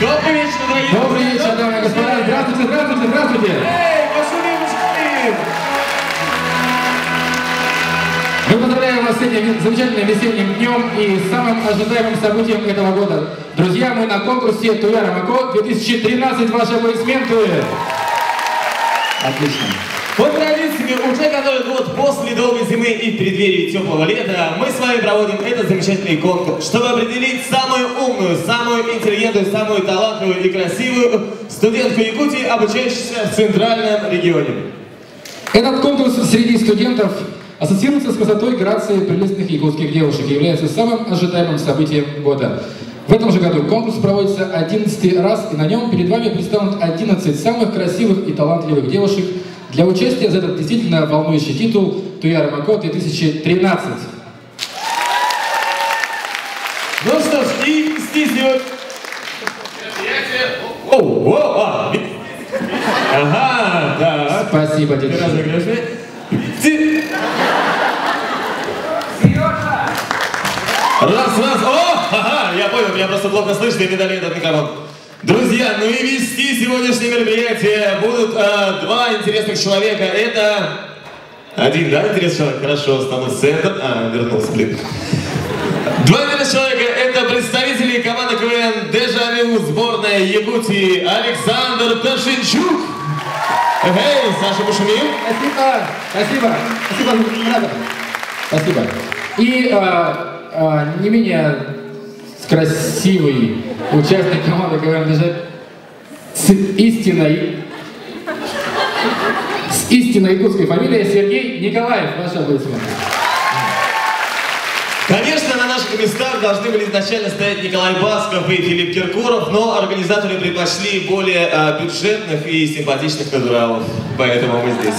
Добрый вечер, дорогие. Добрый вечер, дамы и господа. Здравствуйте, здравствуйте, здравствуйте. Эй, пошумим, пошумим. Мы поздравляем вас с этим замечательным весенним днем и самым ожидаемым событием этого года. Друзья, мы на конкурсе Туя Ромако 2013. Ваши аплодисменты. Отлично. По традиции, уже который год после долгой зимы и в преддверии теплого лета, мы с вами проводим этот замечательный конкурс, чтобы определить самую умную, самую интеллигентную, самую талантливую и красивую студентку Якутии, обучающуюся в Центральном регионе. Этот конкурс среди студентов ассоциируется с красотой, грацией прелестных якутских девушек и является самым ожидаемым событием года. В этом же году конкурс проводится 11 раз, и на нем перед вами представлены 11 самых красивых и талантливых девушек для участия за этот действительно волнующий титул Туя Ромако 2013. Ну что ж, и здесь вот... Ага, да. Спасибо, дядя. Раз, о, ага, я понял, меня просто плохо слышно, и мне дали этот микрофон. Друзья, ну и вести сегодняшнее мероприятие будут два интересных человека. Это один, да, интересный человек? Хорошо, стану с центра. Вернулся, блин. Два интересных человека. Это представители команды КВН «Дежавю», сборная Якутии Александр Ташинчук. Эй, Саша, пошумим. Спасибо, спасибо, спасибо, ребята. Спасибо. И не менее красивый участник команды КВН «Дежавю» с истинной якутской фамилией Сергей Николаев. Ваши аплодисменты. Конечно, на наших местах должны были изначально стоять Николай Басков и Филипп Киркоров, но организаторы предпочли более бюджетных и симпатичных натуралов, поэтому мы здесь.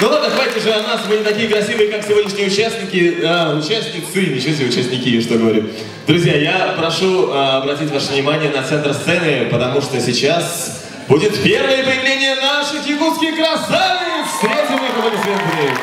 Ну ладно, хватит же о нас, мы не такие красивые, как сегодняшние участники, участницы, ничего себе, участники, я что говорю. Друзья, я прошу обратить ваше внимание на центр сцены, потому что сейчас будет первое появление наших якутских красавиц. Встретим их аплодисменты.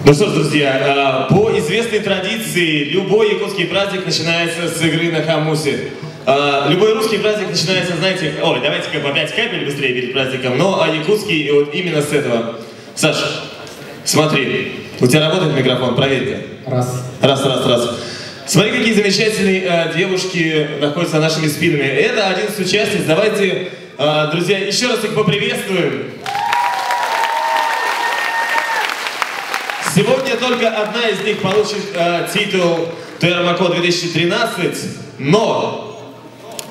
Ну что ж, друзья, по известной традиции, любой якутский праздник начинается с игры на хамусе. Любой русский праздник начинается, знаете, ой, давайте-ка по 5 капель быстрее перед праздником, но якутский вот именно с этого. Саша, смотри, у тебя работает микрофон, проверь-ка. Раз. Смотри, какие замечательные девушки находятся за нашими спинами. Это один из участниц. Давайте, друзья, еще раз их поприветствуем. Сегодня только одна из них получит титул Термоко 2013, но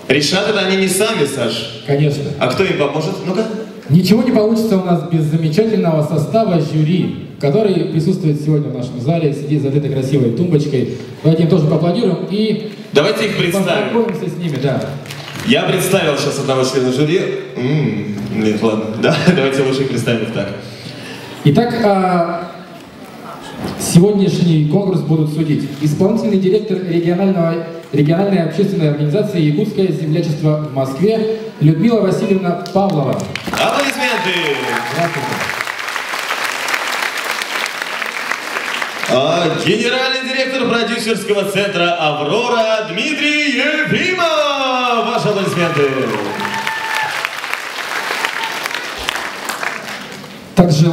решат это они не сами, Саш. Конечно. А кто им поможет? Ну-ка. Ничего не получится у нас без замечательного состава жюри, который присутствует сегодня в нашем зале, сидит за этой красивой тумбочкой. Давайте им тоже поаплодируем и давайте их представим. Познакомимся с ними, да. Я представил сейчас одного члена жюри. Нет, ладно. Да, давайте лучше их представим так. Итак, сегодняшний конкурс будут судить исполнительный директор региональной общественной организации «Якутское землячество» в Москве Людмила Васильевна Павлова. Аплодисменты! Здравствуйте. Генеральный директор продюсерского центра «Аврора» Дмитрий Ефимов. Ваши аплодисменты. Также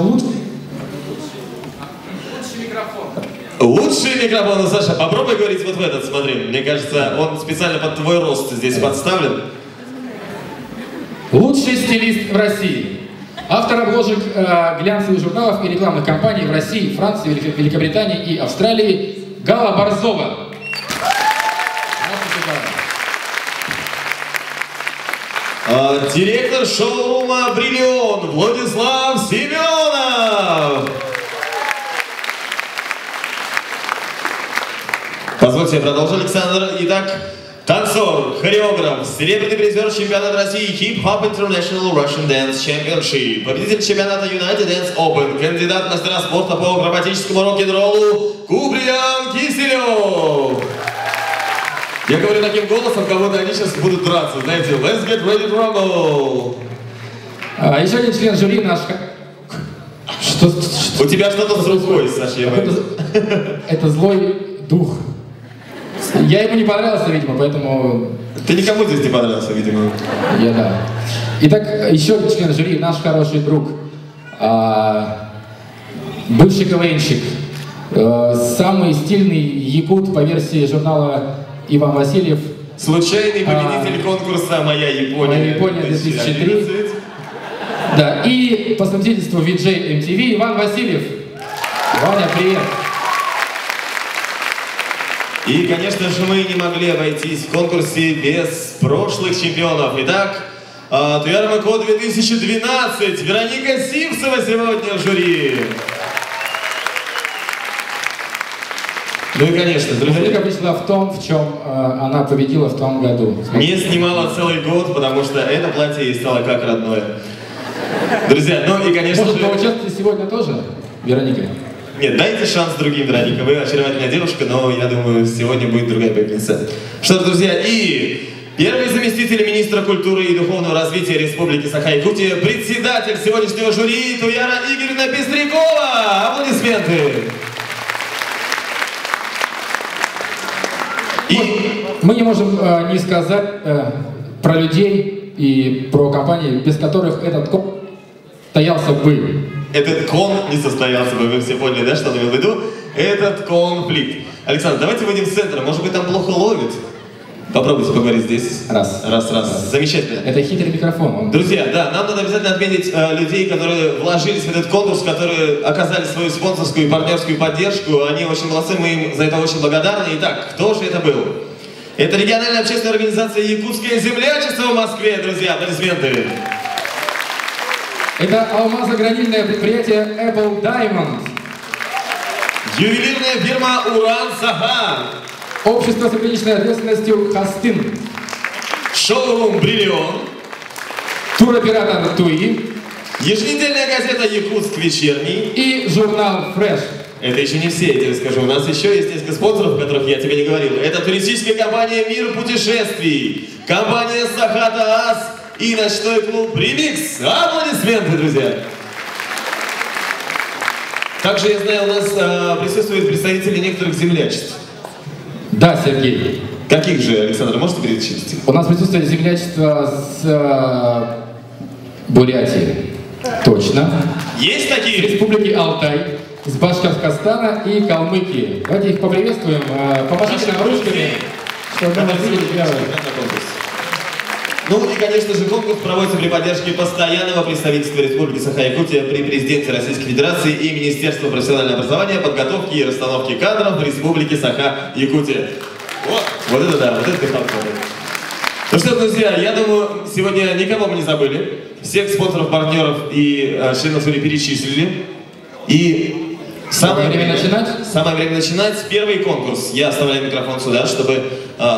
Лучший микрофон, Саша, попробуй говорить вот в этот, смотри. Мне кажется, он специально под твой рост здесь подставлен. Лучший стилист в России. Автор обложек глянцевых журналов и рекламных кампаний в России, Франции, Великобритании и Австралии Гала Борзова. Директор шоурума «Бриллион» Владислав Семенов. Позвольте, я продолжу, Александр. Итак, танцор, хореограф, серебряный призер чемпионата России Hip Hop International Russian Dance Championship, победитель чемпионата United Dance Open, кандидат в мастера спорта по акробатическому рок-н-роллу Куприян Киселев. Я говорю таким голосом, как будто они сейчас будут драться, знаете, let's get ready to rumble. Еще один член жюри наш... Что? У тебя что-то с рукой, Саша, я боюсь. Это злой дух. Я ему не понравился, видимо, поэтому... Ты никому здесь не понравился, видимо. Я да. Итак, еще один член жюри, наш хороший друг. Бывший КВНщик. Самый стильный якут по версии журнала Иван Васильев. Случайный победитель конкурса «Моя Япония». «Моя Япония» 2003. Да, и по совместительству VJ MTV Иван Васильев. Ваня, привет. И, конечно же, мы не могли обойтись в конкурсе без прошлых чемпионов. Итак, ТРМК 2012. Вероника Сивцева сегодня в жюри. Ну и, конечно, друзья. Вероника пришла в том, в чем она победила в том году. Не снимала целый год, потому что это платье ей стало как родное. Друзья, ну и, конечно Может, же... поучаствуете сегодня тоже, Вероника? Нет, дайте шанс другим, Вероника. Вы очаровательная девушка, но я думаю, сегодня будет другая певица. Что ж, друзья, и первый заместитель министра культуры и духовного развития Республики Саха-Якутия, председатель сегодняшнего жюри Туяра Игоревна Пестрякова. Аплодисменты. Мы не можем не сказать про людей и про компании, без которых этот конкурс состоялся бы. Этот не состоялся бы, вы все поняли, да, что он имел в виду? Этот конфликт. Александр, давайте выйдем с центра, может быть, там плохо ловит? Попробуйте поговорить здесь. Раз. Замечательно. Это хитрый микрофон. Друзья, да, нам надо обязательно отметить людей, которые вложились в этот конкурс, которые оказали свою спонсорскую и партнерскую поддержку. Они очень молодцы, мы им за это очень благодарны. Итак, кто же это был? Это региональная общественная организация «Якутское землячество» в Москве, друзья, аплодисменты. Это алмазогранильное предприятие Apple Diamond. Ювелирная фирма «Уран Саха». Общество с ограниченной ответственностью «Хастин». Шоурум «Бриллион». Туроператор «Туи». Еженедельная газета «Якутск вечерний». И журнал «Фрэш». Это еще не все, я тебе скажу. У нас еще есть несколько спонсоров, о которых я тебе не говорил. Это туристическая компания «Мир путешествий», компания «Сахата Ас» и ночной клуб «Ремикс». Аплодисменты, друзья! Также, я знаю, у нас присутствуют представители некоторых землячеств. Да, Сергей. Каких же, Александр, можете перечислить? У нас присутствует землячество с Бурятии. Точно. Есть С такие? Республики Алтай, с Башкортостана и Калмыкии. Давайте их поприветствуем. Помашите нам ручками, чтобы мы видели первые. Ну и, конечно же, конкурс проводится при поддержке постоянного представительства Республики Саха-Якутия при президенте Российской Федерации и Министерства профессионального образования, подготовки и расстановки кадров в Республике Саха-Якутия. Вот это да, вот это хардкор. Ну что, друзья, я думаю, сегодня никого мы не забыли. Всех спонсоров, партнеров и членов жюри перечислили. И самое время начинать. Первый конкурс. Я оставляю микрофон сюда, чтобы,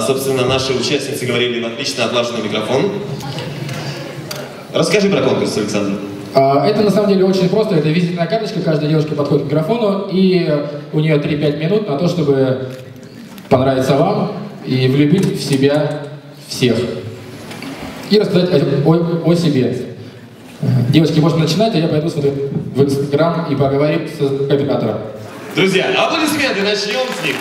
собственно, наши участницы говорили в отлично отлаженный микрофон. Расскажи про конкурс, Александр. Это на самом деле очень просто. Это визитная карточка. Каждая девушка подходит к микрофону, и у нее 3-5 минут на то, чтобы понравиться вам и влюбить в себя всех. И рассказать о себе. Девочки, можно начинать, а я пойду в Инстаграм и поговорим с оператором. Друзья, аплодисменты, начнем с них.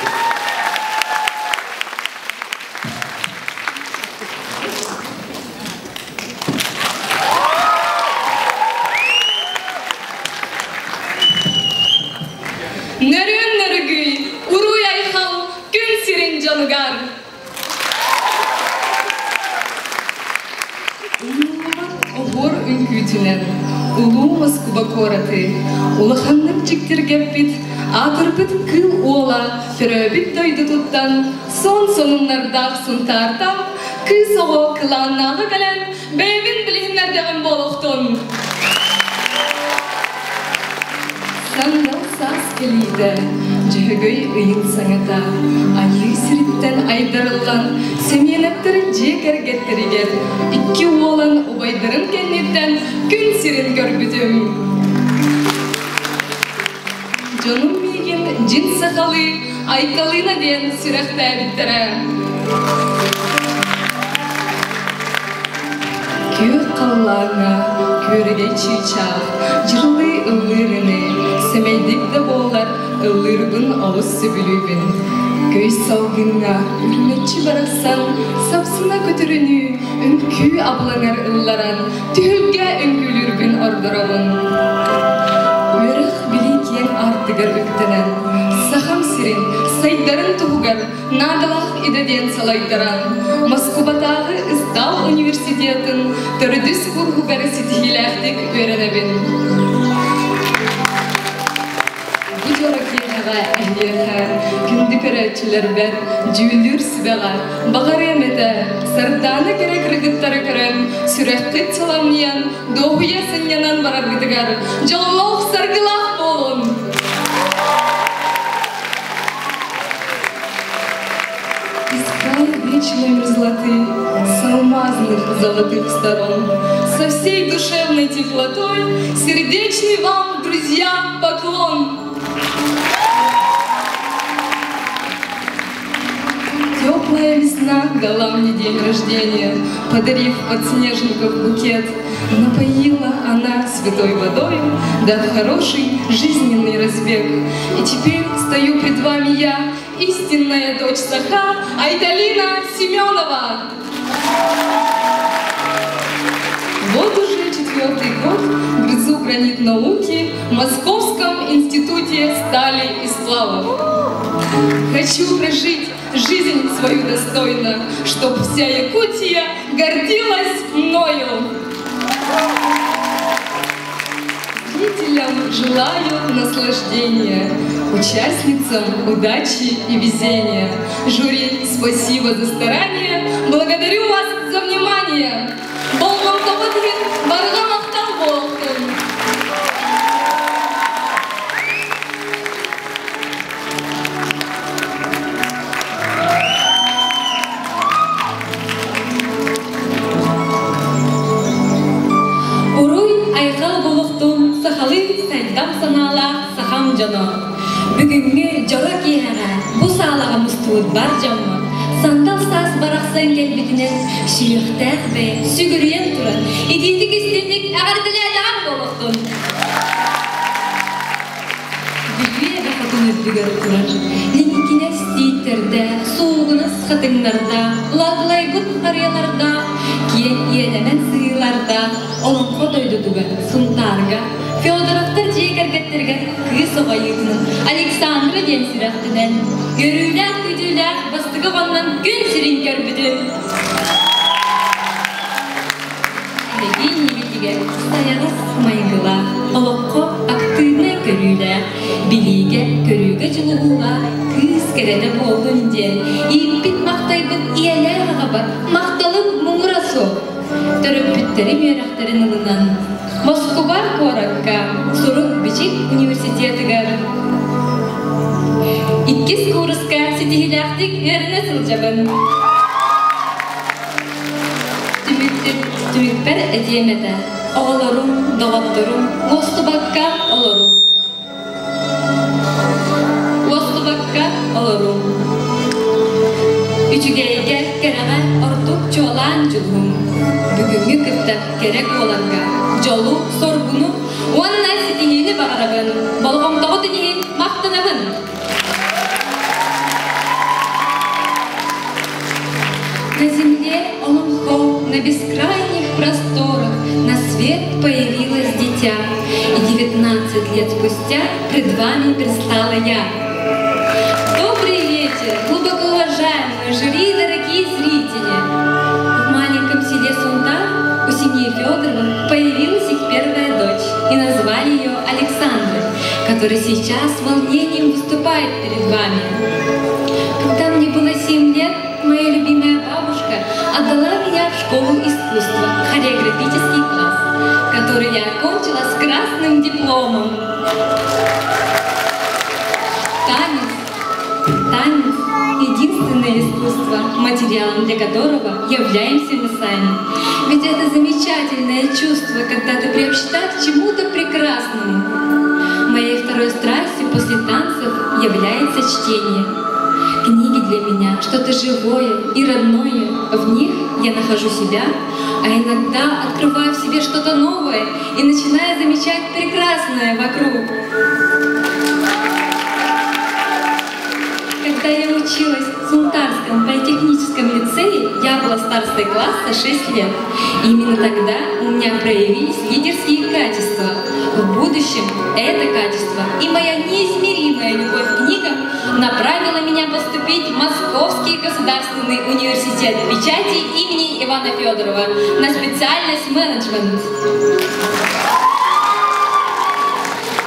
Нарен, нарыгый, Хор үнкүтүнен, улуу Москва кораты, улаханнык жиктергеппит, атырпыт кыл ола, төрөбит дойду туттан, сонуннардақ сунтартам, кыз оғы кыланнағы кален, бәйбін білгінлердеген болуқтун. Сандал сас келейді, жөгөй ыйын саңата, айы сириттен айдарылан, семенеттер жекергеттереген, икки олан убайдырын кеннеттен күн сирин көрбүдім. Жонум мейгин жин сақалы, айталына ден сүрәқті әбіттері. Күйік қаллаңа, көріге чүйчақ, жырлы ұллырыны, семейдікті болар, ұллырбын ауыз сөбілігін. Көз салғынға, үрметші барақсан, сапсына көтіріні, үнкі аблаңар ұлларан, түхілге үңгілірбін ордырауын. Өріқ білейкен артығыр үктінен, сахам сирин, сайдарын туғығар, нағылақ идеден салайдаран. Москватағы Истал университетін, түрдіс құрғығары сетхиләқтік өренебін. Бұ жоракенаға әхлеға, күнді көрәтшілер бәр, жүйілір сібеға, бағар әметі, сарданы керек рығыттары көрін, сүрәққыт саламиян, доғуя сынянан барар бітігар, жоллоқ сарғылақ болын. Вечной мерзлоты, с алмазных золотых сторон, со всей душевной теплотой, сердечный вам, друзья, поклон. Теплая весна дала мне день рождения, подарив подснежников букет. Напоила она святой водой, дав хороший жизненный разбег. И теперь стою пред вами я, истинная дочь Саха, Айталина Семенова. Вот уже 4-й год грызу гранит науки в Московском институте стали и сплавов. Хочу прожить жизнь свою достойно, чтоб вся Якутия гордилась мною. Зрителям желаю наслаждения, участницам удачи и везения. Жюри, спасибо за старание, благодарю вас за внимание. Бүгінгі жора кейхана, бұл сағалаға мұстуыд бар жамма. Сандал сас барақсан келбетінен, сүйіқтәқ бе, сүгірген тұрын, едетік істендік әғарділі әліған болуқтын. Бүлге бақытын өттігір тұрыр, ленікіне стейтерді, соғыныз қатыңларда, ладылай бұт қарияларда, кейін елемен сыйларда, олон қот өйдідігі, сұнтарға, Феодоровтар жегергеттерге кыз оғайығының Александра ден сірақтынан көріләк күділәк бастығы ғаннан күн сірін көрбідің. Әлеген неметіге саяғыз майғыла, олыққы активны көріләк, біліге көріге жылуға кыз кереді болдың ден. Еппет мақтайбын иелер ағабар, мақталып мұңыра соқ. Түріп бүттері мөрақтарын ұлынан. Москва коракка, Сурук Бичик университетігер. Иккіз курыска сетихиляқтик өріне сылжабын. Түмікпер әдемеді. Оғаларым, доғаттырым, Остубакка оларым. Остубакка оларым. Үчігейге кереме ордук чолан жылым. Бүгінгі кіптап керек оларға. Жолу, соргуну, уаннай сетихini бағарабын, болғамдағы дүниен мақтанабын. На земле Олумхо, на бескрайних просторах, на свет появилось дитя, и 19 лет спустя пред вами предстала я. Добрый вечер, глубоко уважаемые жюри, дорогие зрители! В маленьком селе Сунтар у семьи Федоровых который сейчас с волнением выступает перед вами. Когда мне было 7 лет, моя любимая бабушка отдала меня в школу искусства, хореографический класс, который я окончила с красным дипломом. Танец — единственное искусство, материалом для которого являемся мы сами. Ведь это замечательное чувство, когда ты приобщена к чему-то прекрасному. Моей второй страстью после танцев является чтение. Книги для меня — что-то живое и родное. В них я нахожу себя, а иногда открываю в себе что-то новое и начинаю замечать прекрасное вокруг. Когда я училась в Сунтарском политехническом лицее, я была старостой класса 6 лет. И именно тогда у меня проявились лидерские качества. В будущем это качество и моя неизмеримая любовь к книгам направила меня поступить в Московский государственный университет печати имени Ивана Федорова на специальность менеджмент.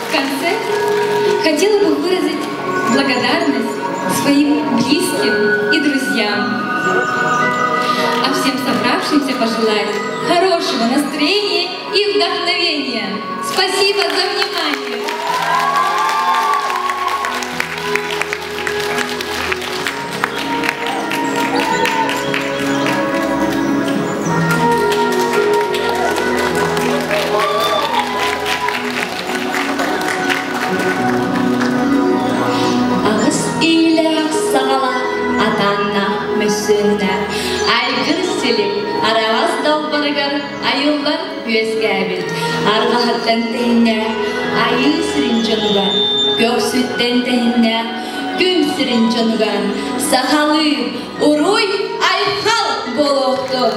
В конце хотела бы выразить благодарность своим близким и друзьям. А всем собравшимся пожелать хорошего настроения и вдохновения. Спасибо за внимание! Аравас долбарыгар, айыллар күескәбит. Арғахаттан тәйінне, айы сірін жонуган. Көк сүттен тәйінне, күн сірін жонуган. Сахалы, уруй, айхал болуқтun.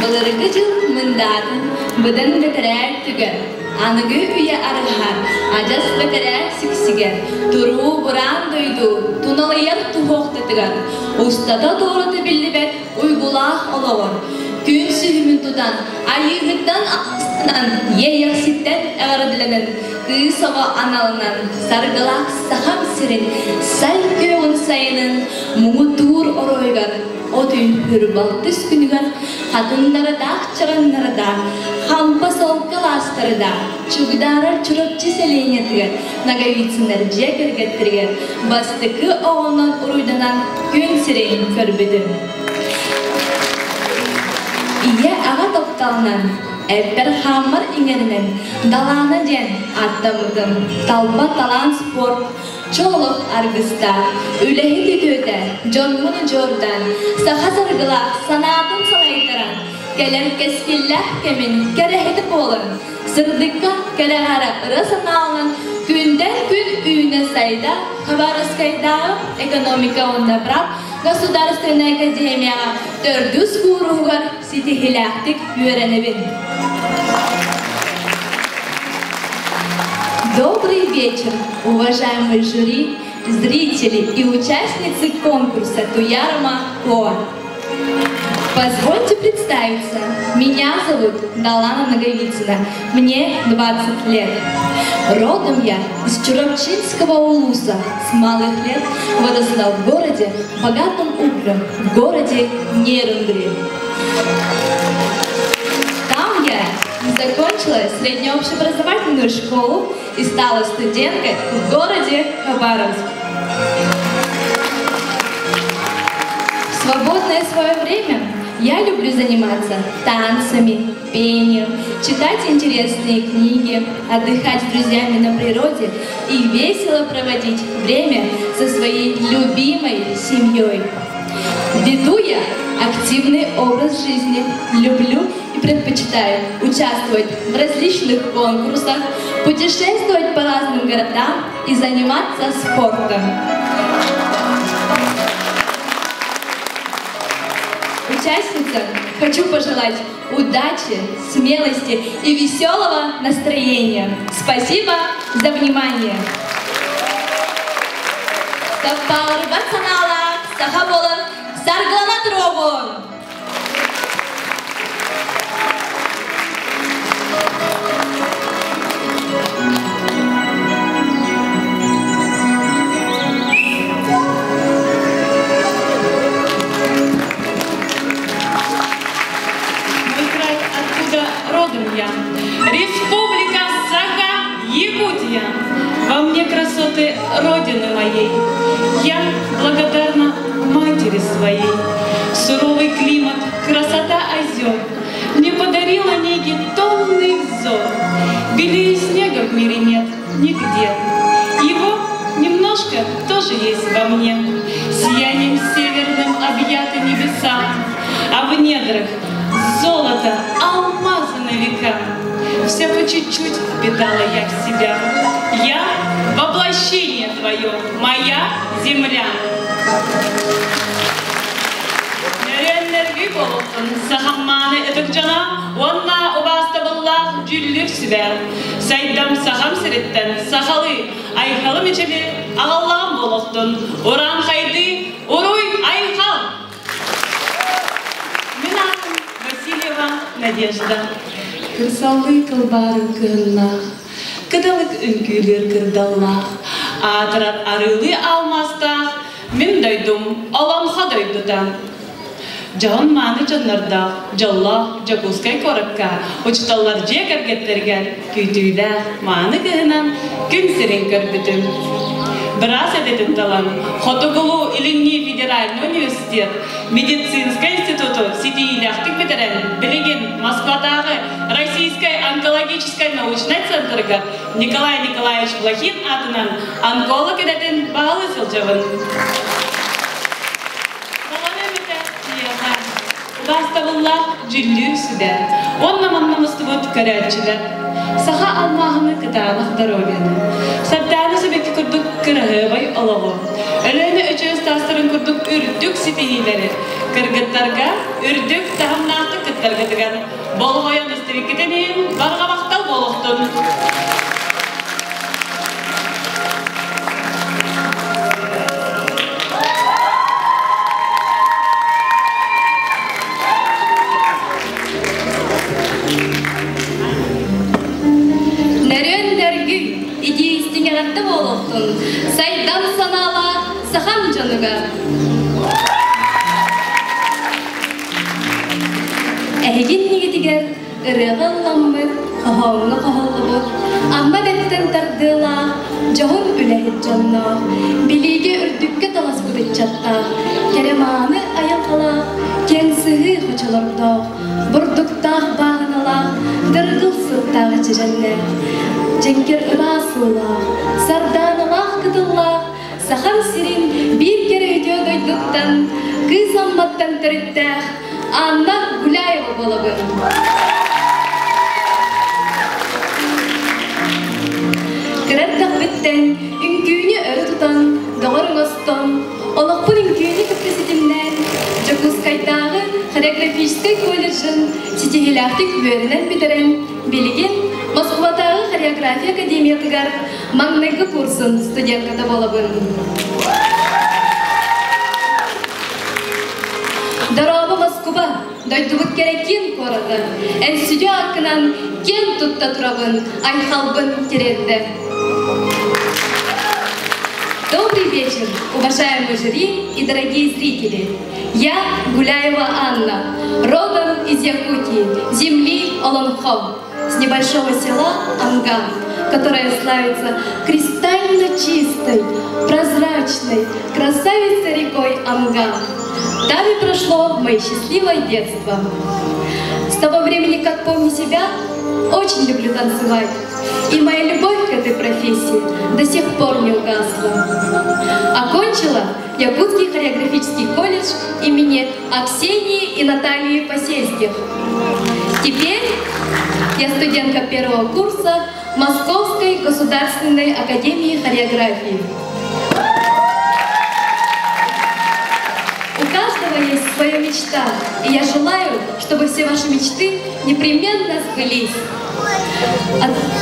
Бұлырғы жыл мұндадың, бұдан бәтірәр түгін. Анығы үйе арғар, ажас бәтірәр сіксігер. Тұру бұран дойду, туналайыр тұхоқтытыгар. Устата doğrata billibet, uygulaq olawar. Gün sühümün tutan, ayıgıttan aqsınan, yeyaksitten ağırdılanan, kıyısava analınan, sargılaq saham sirin, say köyün sayının, muğu tuğur oroygar. O tün hürbaltız günügar, kadınları da, çıranları da, hampa solkalasları da, çugudarar çurupçı selenyetigar, nagavitsinler cekirgettirger, bastıkı oğundan uruydanan gün sireyin körbidim. İye ağa toptalnan, Эппер хаммар иңеринен, даланы ден аттамыдым, талба талан спорт, чолық аргыста, үләхи кетөді, жонмуны жордан, саха саргыла, санатын салайдыран, келер кескилләх кемін, керехеті болын, сырдыққа кереғара ырасыналын, күнден күн үйіне сайда, Хабаровскайдағы экономика онда брат, Государственная академия, төрдүс куругар, ситихиляхтик юренебин. Добрый вечер, уважаемые жюри, зрители и участницы конкурса Туярма Коа. Позвольте представиться. Меня зовут Далана Наговицына. Мне 20 лет. Родом я из Чурапчинского улуса. С малых лет выросла в городе, богатым углем, в городе Нерунгри. Там я закончила среднюю общеобразовательную школу и стала студенткой в городе Хабаровск. В свободное свое время я люблю заниматься танцами, пением, читать интересные книги, отдыхать с друзьями на природе и весело проводить время со своей любимой семьей. Веду я активный образ жизни, люблю и предпочитаю участвовать в различных конкурсах, путешествовать по разным городам и заниматься спортом. Участницам хочу пожелать удачи, смелости и веселого настроения. Спасибо за внимание. мире нет нигде. Его немножко тоже есть во мне. Сиянием северным объяты небеса, а в недрах золото, алмазы на века. Все по чуть-чуть впитала я в себя. Я — воплощение твое, моя земля. Nervi bolsun, sahammanı edip cana, onna obastabıllah cüllük süber. Saydam saham siritten, sahalı, ayhalı meçeli, ağallağım bolustun, oran haydi, oruy ayhal. Мен атым Васильева Надежда. Кырсаллы кылбарын кыыннах, кыдалык үнкүйлер кырдаллах, атырат арылы алмастах, мен дойдум, оламха дойдутан. Жан маны жаннарда, жалла, жакускай коракка, учталлар жегер кеттерген, күйтүйдә, маны кыһынан күн сирин көрбүтүм. Біраз әдетін талан, Хотоголу Илинни федеральный университет, медицинский институту сетийләхтік бітірен, білеген Москвадағы Российской онкологической научной центрға Николай Николаевич Блохин атынан онколог әдетін бағалы сылжавын. Бастабыллах жүллі үсіде, онна-манна мұстывыт көрәтчілер. Саха алмағыны кытанық здоровьяны. Саптаны сөбекі күрдік кірғыбай олығы. Өліні өчөз тастырын күрдік үрдік сетейілері. Кіргіттарға үрдік тағымнақты кіттергітіген. Бол қоян үстівекетенен барға мақтал болуқтын. Сайдам санала сахам жаныга. Әйген негетігер ырығылламы, қағауыны қағылыбы. Ахмад әттен тардыла, жағын үләйт жанна. Билеге үрдікке талас бұдыт чатта. Кереманы аяқала, кенсігі қочаларда. Бұрдықтақ бағынала, дырғыл сылтағы жеженне. Женкер ырасыла, сарданылақ кыдылла, сахан сирин bir kere ödüyor doyduktan, kız ammattан törüttәқ, Анна Гуляева болабы. Кыраттақ біттен, үнкүйіні өрі тұтан, доғырың остан, олықпын үнкүйіні көпкесетімнен, Жакускайдағы хореографический колледжін, сетегеләқтік бөрінен бітірен, белеген Москвадағы хореография академиятығар маңнайғы курсын студентката болабын. Дарабы Москва, дойдубыт кереккен қорады. Әнсүйде ақынан кен тұтта тұрабын, айхалбын керетті. Добрый вечер, уважаемые жюри и дорогие зрители. Я Гуляева Анна, родом из Якутии, земли Олонхо, с небольшого села Анган, которое славится кристально чистой, прозрачной, красавицей рекой Анган. Там и прошло мое счастливое детство. С того времени, как помню себя, очень люблю танцевать. И моя любовь к этой профессии до сих пор не угасла. Окончила Якутский хореографический колледж имени Аксении и Натальи Посельских. Теперь я студентка первого курса Московской государственной академии хореографии. У каждого есть своя мечта, и я желаю, чтобы все ваши мечты непременно сбылись.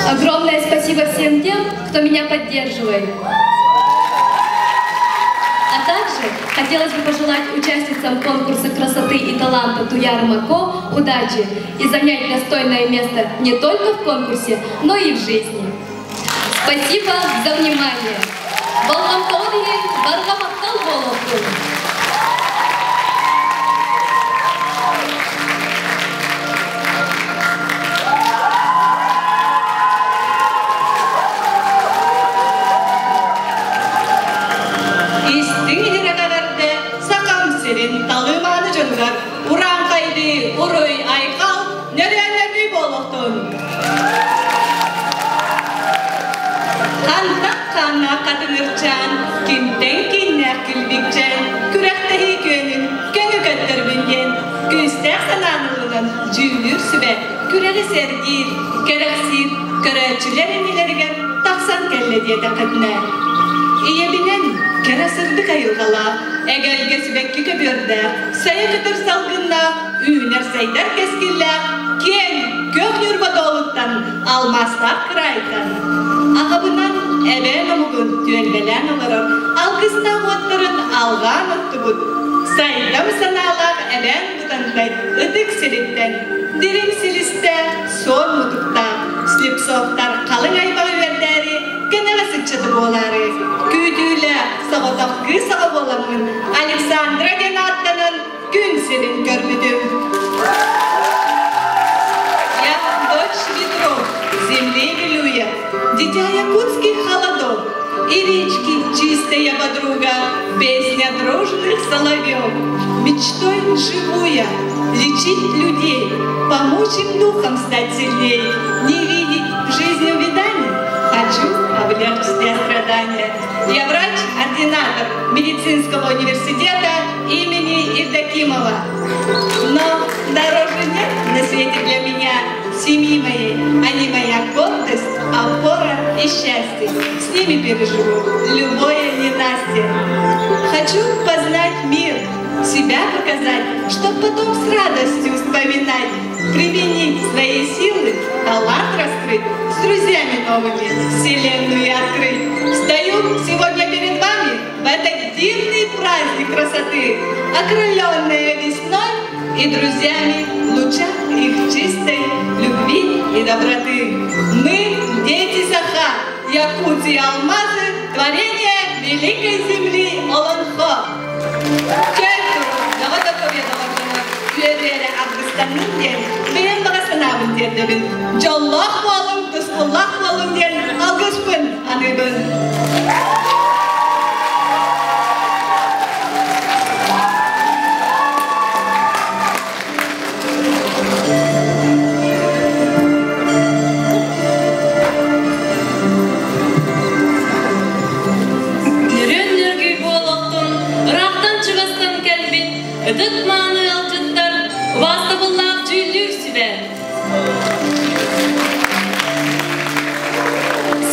Огромное спасибо всем тем, кто меня поддерживает. А также хотелось бы пожелать участницам конкурса красоты и таланта Туяр Мако удачи и занять достойное место не только в конкурсе, но и в жизни. Спасибо за внимание. Уран кайды, уруй айкал, нерелерди болуктун. хатын ырчан, кинтен киннер килбикчен, күрәхтәһи көнün, көңі көттір бүнген, күстәк сананылынан жүлір сүбе, күрәғі сәргір, кәрәқсір, көрәтшілер емелерген тақсан кәлі деді қытны. Иебінен кәрәсірді қайылғала, әгәлге сүбәккі көбірді, сайы күтір салғынна, үйінер сайдар кәскілі, кен көк нүрбада олыттан, алмастақ қырайтын. Ағабынан әбән ұмығын түйелбелән оларым, алғыстақ оттырын алған отты бұд. Сайдам саналақ әбән бұтандай ұтық селеттен, дерін селісті сон мұтықта, слепсоқтар қалың айбағы вердәрі, кәнәға сықчыды болары. Күйтүйлі сағатаққы саға боламын, Александра ден аттанын күн селін көрмедім. Я дочь ветров, земли милуя, дитя якутских холодов, и речки чистая подруга, песня дружных соловьев. Мечтой живуя, лечить людей, помочь им духом стать сильней, не видеть в жизни увяданий, хочу облегчить страдания. Я врач-ординатор медицинского университета имени Евдокимова. Но дороже нет на свете для меня семьи моей. Они моя гордость, опора и счастье. С ними переживу любое ненастье. Хочу познать мир, себя показать, чтоб потом с радостью вспоминать, применить свои силы, талант раскрыть, с друзьями новыми вселенную открыть. Стою сегодня перед вами в этот дивный праздник красоты, окрыленная весной и друзьями в лучах их чистой любви и доброты. Мы дети Саха, Якутии, алмазы, творение великой земли Олонхо. Üyeleri Afganistan'ın diyen, benim bağısınavın derdibin. Jollah bolun, tıskullah bolun diyen, algıspın, anıbın. Dıtmanı alçıtlar, vasıbıllar cüllür sübe.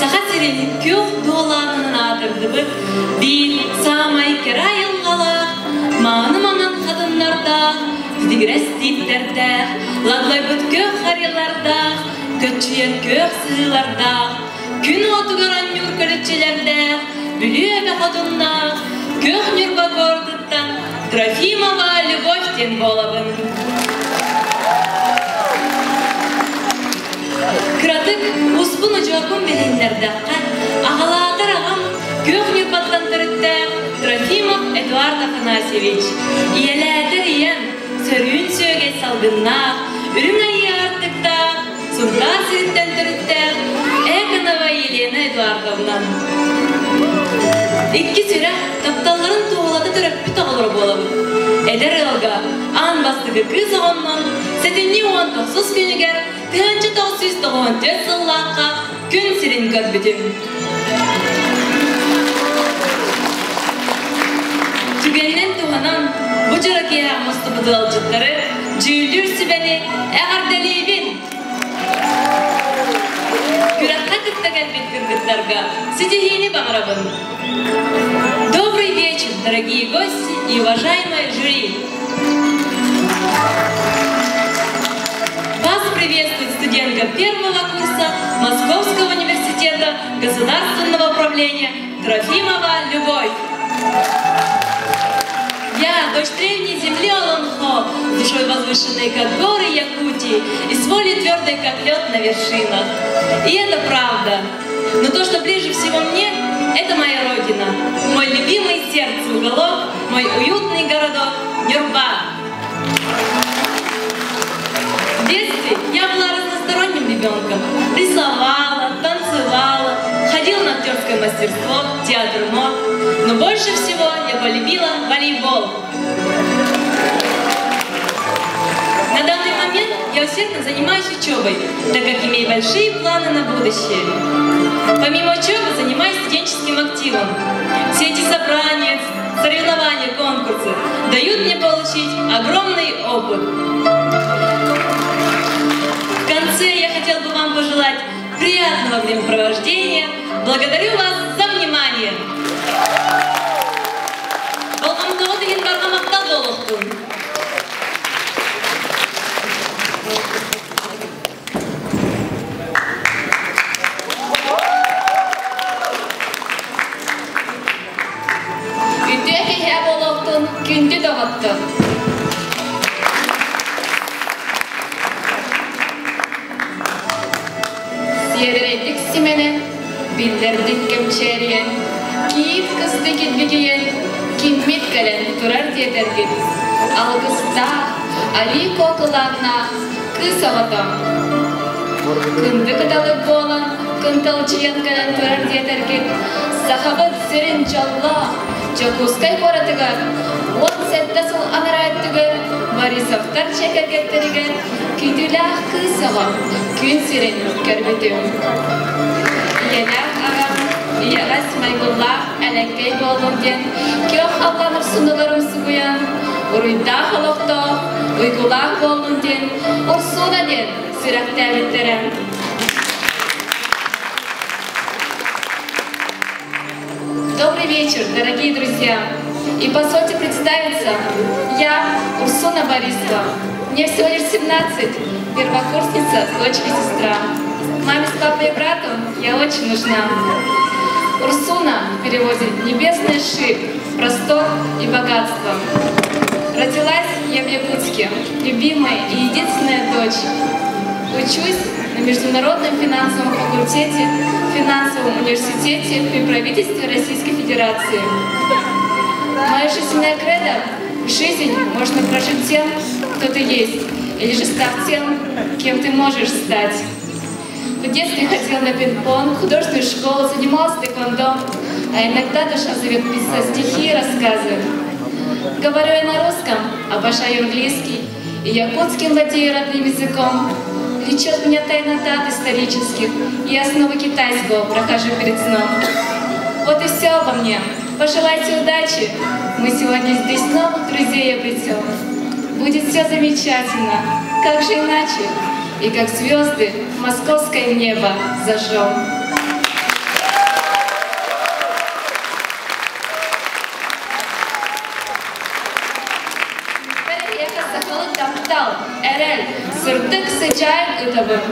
Sağa sirenin kök doğalarının adırdıbı, bir samay kera yılgala, manı maman kadınlarda, digres ditlerde, laglaybıt kök haryalarda, kötçüyen kök sığılarda, gün otu gören yur kölütçelerde, bülüye be kadında, kök nürba gordıttan, Трофимова любовь тен болабын. Кратык успуны жоргун белендердаққа, ағалатыр ағам көк нюрбаттан түрітті Трофимов Эдуард Афанасьевич. Иеләдір иен сөрін сөге салғыннақ, үрін айы артықта, сұнда сүйіттен түрітті Эконова Елена Эдуардовнан. İki süre kaptalların tuğladı törep bir tağılır bolam. Eder elga, an bastığı kız ondan, setinli on toksuz günüger, tığıncı toksuz toğun töz sıllaqqa, gün sirin görbüdüm. Tügenden tuğanan, bu cırakiya mustu bıdılcıkları, cüldürsü beni, eğer delibin. Gürakka kıtta gelbet kırgıtlarga, сидихини бамрабын. Добрый вечер, дорогие гости и уважаемое жюри. Вас приветствует студентка первого курса Московского университета государственного управления Трофимова Любовь. Я, дочь древней земли Олонхо, душой возвышенной, как горы Якутии, и с волей твердой, как лед на вершинах. И это правда. Но то, что ближе всего мне, это моя родина, мой любимый сердце уголок, мой уютный городок Нюрба. В детстве я была разносторонним ребенком, рисовала, танцевала, ходила на актерское мастерство, театр МО, но больше всего я полюбила волейбол. На данный момент я усердно занимаюсь учебой, так как имею большие планы на будущее. Помимо учебы занимаюсь студенческим активом. Все эти собрания, соревнования, конкурсы дают мне получить огромный опыт. В конце я хотел бы вам пожелать приятного времяпровождения. Благодарю вас за внимание. Күнді доғытты. Сиедіредік сіменен, білдердік кемчерien, киит кысты кетбегейен, киммит кәлен тұрар дедергін. Алғыста, али қоқыларына кыс ағытым. Күнді кыталық болын, күнталчыян кәлен тұрар дедергін. Сахабыт сірін жалла, Жокускай қоратығар, он сәтті сол анарайттығар, Борисовтар чекергеттерігер, күйтіләқ қысыға, күн сирен көрбетім. Иеләқ ағам, иеләс майғыллақ әләккей болунден, кеқ алланып сұныларым сұғыян, ұруйда қалықты, ұйғылақ болунден, ұрсуда ден сүрәк тәбеттерім. Добрый вечер, дорогие друзья! И позвольте представиться, я Урсуна Борисова. Мне всего лишь 17, первокурсница, дочь и сестра. Маме с папой и брату я очень нужна. Урсуна в переводе «небесный шик», простор и богатство. Родилась я в Якутске, любимая и единственная дочь. Учусь на Международном финансовом факультете в финансовом университете при правительстве Российской Федерации. Мое жизненное кредо – жизнь можно прожить тем, кто ты есть, или же став тем, кем ты можешь стать. В детстве ходила на пинг-понг, в художественную школу, занималась тэквондо, а иногда душа зовет писать стихи и рассказы. Говорю я на русском, обожаю английский, и якутским владею родным языком. Лечу от меня тайна дат исторических, и основы китайского прохожу перед сном. Вот и все обо мне. Пожелайте удачи. Мы сегодня здесь новых друзей обретем. Будет все замечательно. Как же иначе? И как звезды московское небо зажжем. Эрел, сыртык сычайын ұтабын,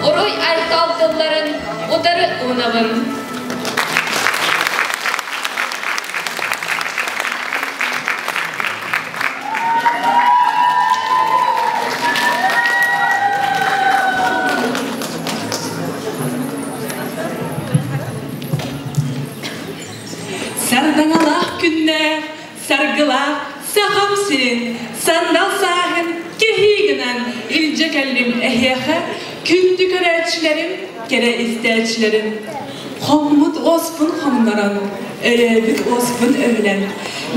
ұруй айқалтыларын, ұдары ұнабын. Сардаңалақ күннер, саргылақ, сақам сирин, сандал сағын, kehiginen ilce kellim ehyehe, kündü köreçlerim, kere isterçlerim. Hommut ospun homnaran, örebit ospun övlen.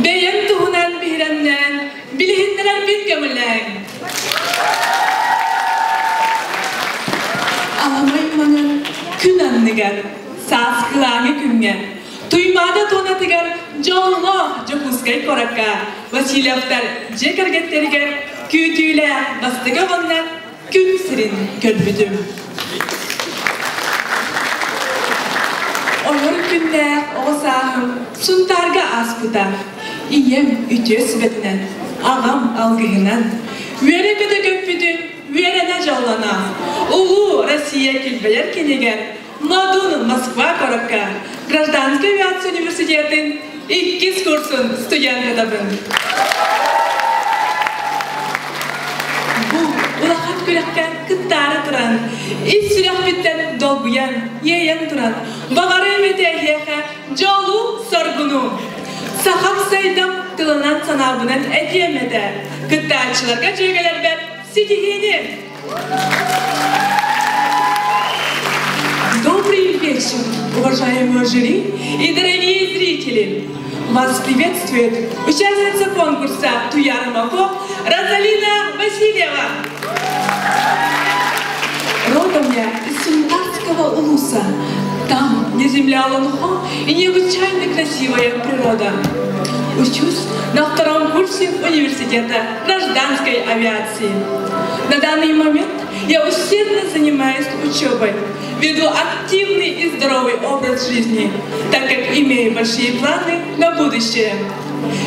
Beyem tuhunan bihrenlen, bilihindiler bin gömülen. Alamayım manın, kün anlıgar, saz kılağını küngen. Tuymada tonatıgar, jonlo, jokuskay koraka, vasilaftar, jekergetteriger, kütüyle bastıga vanlar, gün sirin körbüdüm. Olur günler oğuzağım, suntarga asputar. İyem ütüye sübetinden, ağam algıhınan. Üyere kötü köpüdüm, üyerene jallana. Ulu Россия kilbeler keneger, Madun Moskva koraka. Гражданский авиация университетин, иккис курсын студент катабын. Улахат күрәккә кыттары туран, ис сүрәк биттен долгуян, еян туран, бағары метәйеха, жолу соргуну. Сахап сайдам тылынан санабынан әдемеді, кыттарчыларға жөгелер бәр, сидихини. Добрый вечер, уважаемые жюри и дорогие зрители! Вас приветствует участница конкурса «Туяр Мако» Розалина Васильева. Родом я из Сундарского улуса. Там не земля Лонхо и необычайно красивая природа. Учусь на втором курсе университета гражданской авиации. На данный момент я усердно занимаюсь учебой, веду активный и здоровый образ жизни, так как имею большие планы на будущее.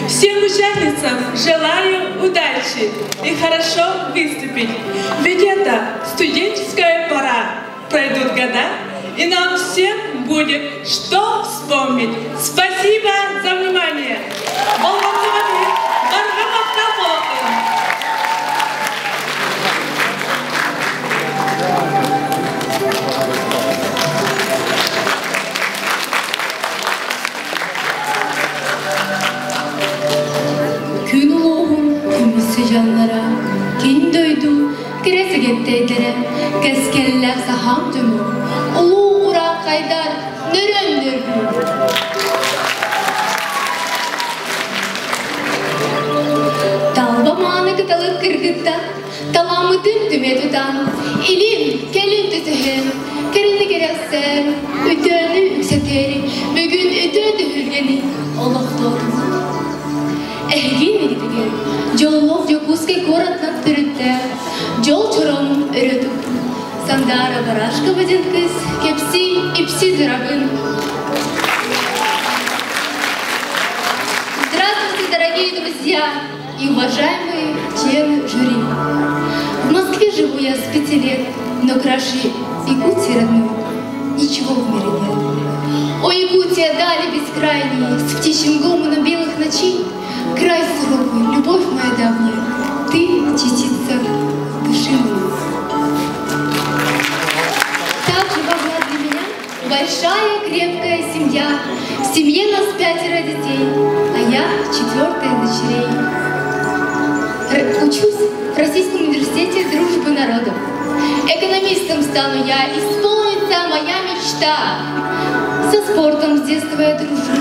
Всем участницам желаю удачи и хорошо выступить, ведь это студенческая пора. Пройдут года, и нам всем будет что вспомнить. Спасибо за внимание! Күн улуғын күмісі жанлара, кен дөйді, кіресі кеттейдері, кәскелләр сахан түмі, ұлу ұра қайдар, нөрөндірді. Талбаманы кыталық кіргітті, таламытын түме тұтан, илин, келін түтіхін, кіріні керексен, үтөні үксетері, бүгін үтөді үргені, олықтоғын. Эгин медитеген, жоллов Якутский город над Тырытте, жол чором өрөтіп, Сандара барашка в один кыз, кепси и пси зарабын. Здравствуйте, дорогие друзья и уважаемые члены жюри. В Москве живу я с 5 лет, но краше Якутии родной ничего в мире нет. О, Якутия, дали бескрайние, с птичьим гомоном белых ночей, край суровый, любовь моя давняя, ты частица души моей. Также важна для меня большая крепкая семья. В семье нас 5 детей, а я 4-я дочерей. Учусь в Российском университете дружбы народов. Экономистом стану я, исполнится моя мечта. Со спортом с детства я дружу.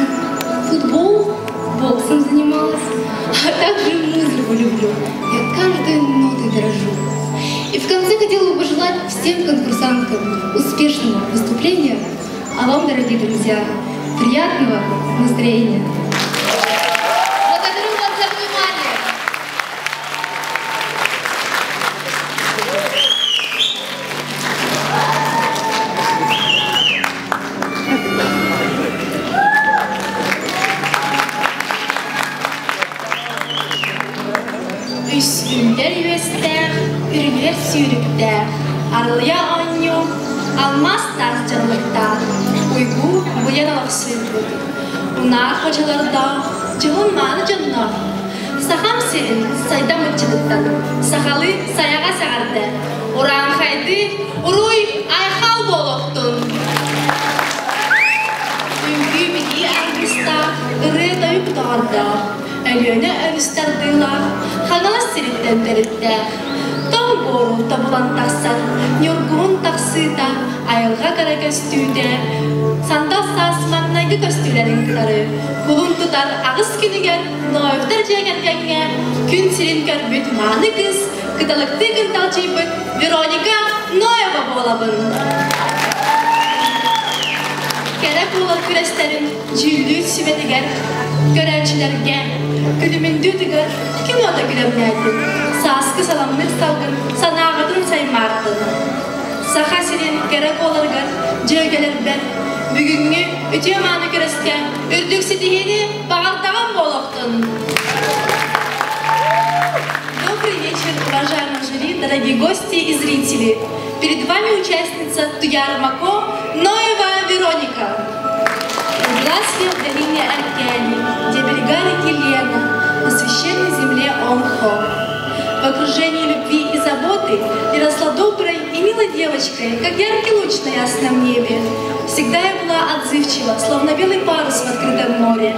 Футбол, боксом занималась, а также музыку люблю. Я каждой нотой дрожу. И в конце хотела бы пожелать всем конкурсанткам успешного выступления, а вам, дорогие друзья, приятного настроения. Благодарю вас за внимание. Üstünde yüzler, ürger sürükler, arlıya anyo, almaz tazcılıkta, uygu bu yanalık sürgü. Unar hocalarda, cıhınmanı canına, saham serin sayda mıçılıktan, sahalı sayağa sağırdı, oran haydi, uruy ayhal boluktun. Üngü bilgi argısta, ırı da yük dağırda, ölüne örüsterdığlar, hanala siritten deritte. Tom boru tabulan taksan, yorgun taksıda, ayılga kara köstüde. Sandal sasman naydı köstülerin kıtarı. Kulun tutar ağız günüger, noyuftar cegergenge. Gün sirin kör bütmanı kız, kıdalıktı gıntal çiybıt, Veronika Noyeva bolabın. Gerek olan küreslerin cüllü sübetiger, görençilerge, gülümün düdügür, kinoda gülemlerdi. Saskı salamlık salgın, sanağıdın saymardı. Saha sirin gerek olargar, cögeler ben, bugünkü ütüyemanı küresken, ürdük sitihini bağırtağın boluktun. Добрый вечер, уважаемые жюри, дорогие гости и зрители. Перед вами участница Туяра Мако Ноева Вероника. Власти в долине Аркели, где берега реки Лена, на священной земле Омхо. В окружении любви и заботы я росла доброй и милой девочкой, как яркий луч на ясном небе. Всегда я была отзывчива, словно белый парус в открытом море.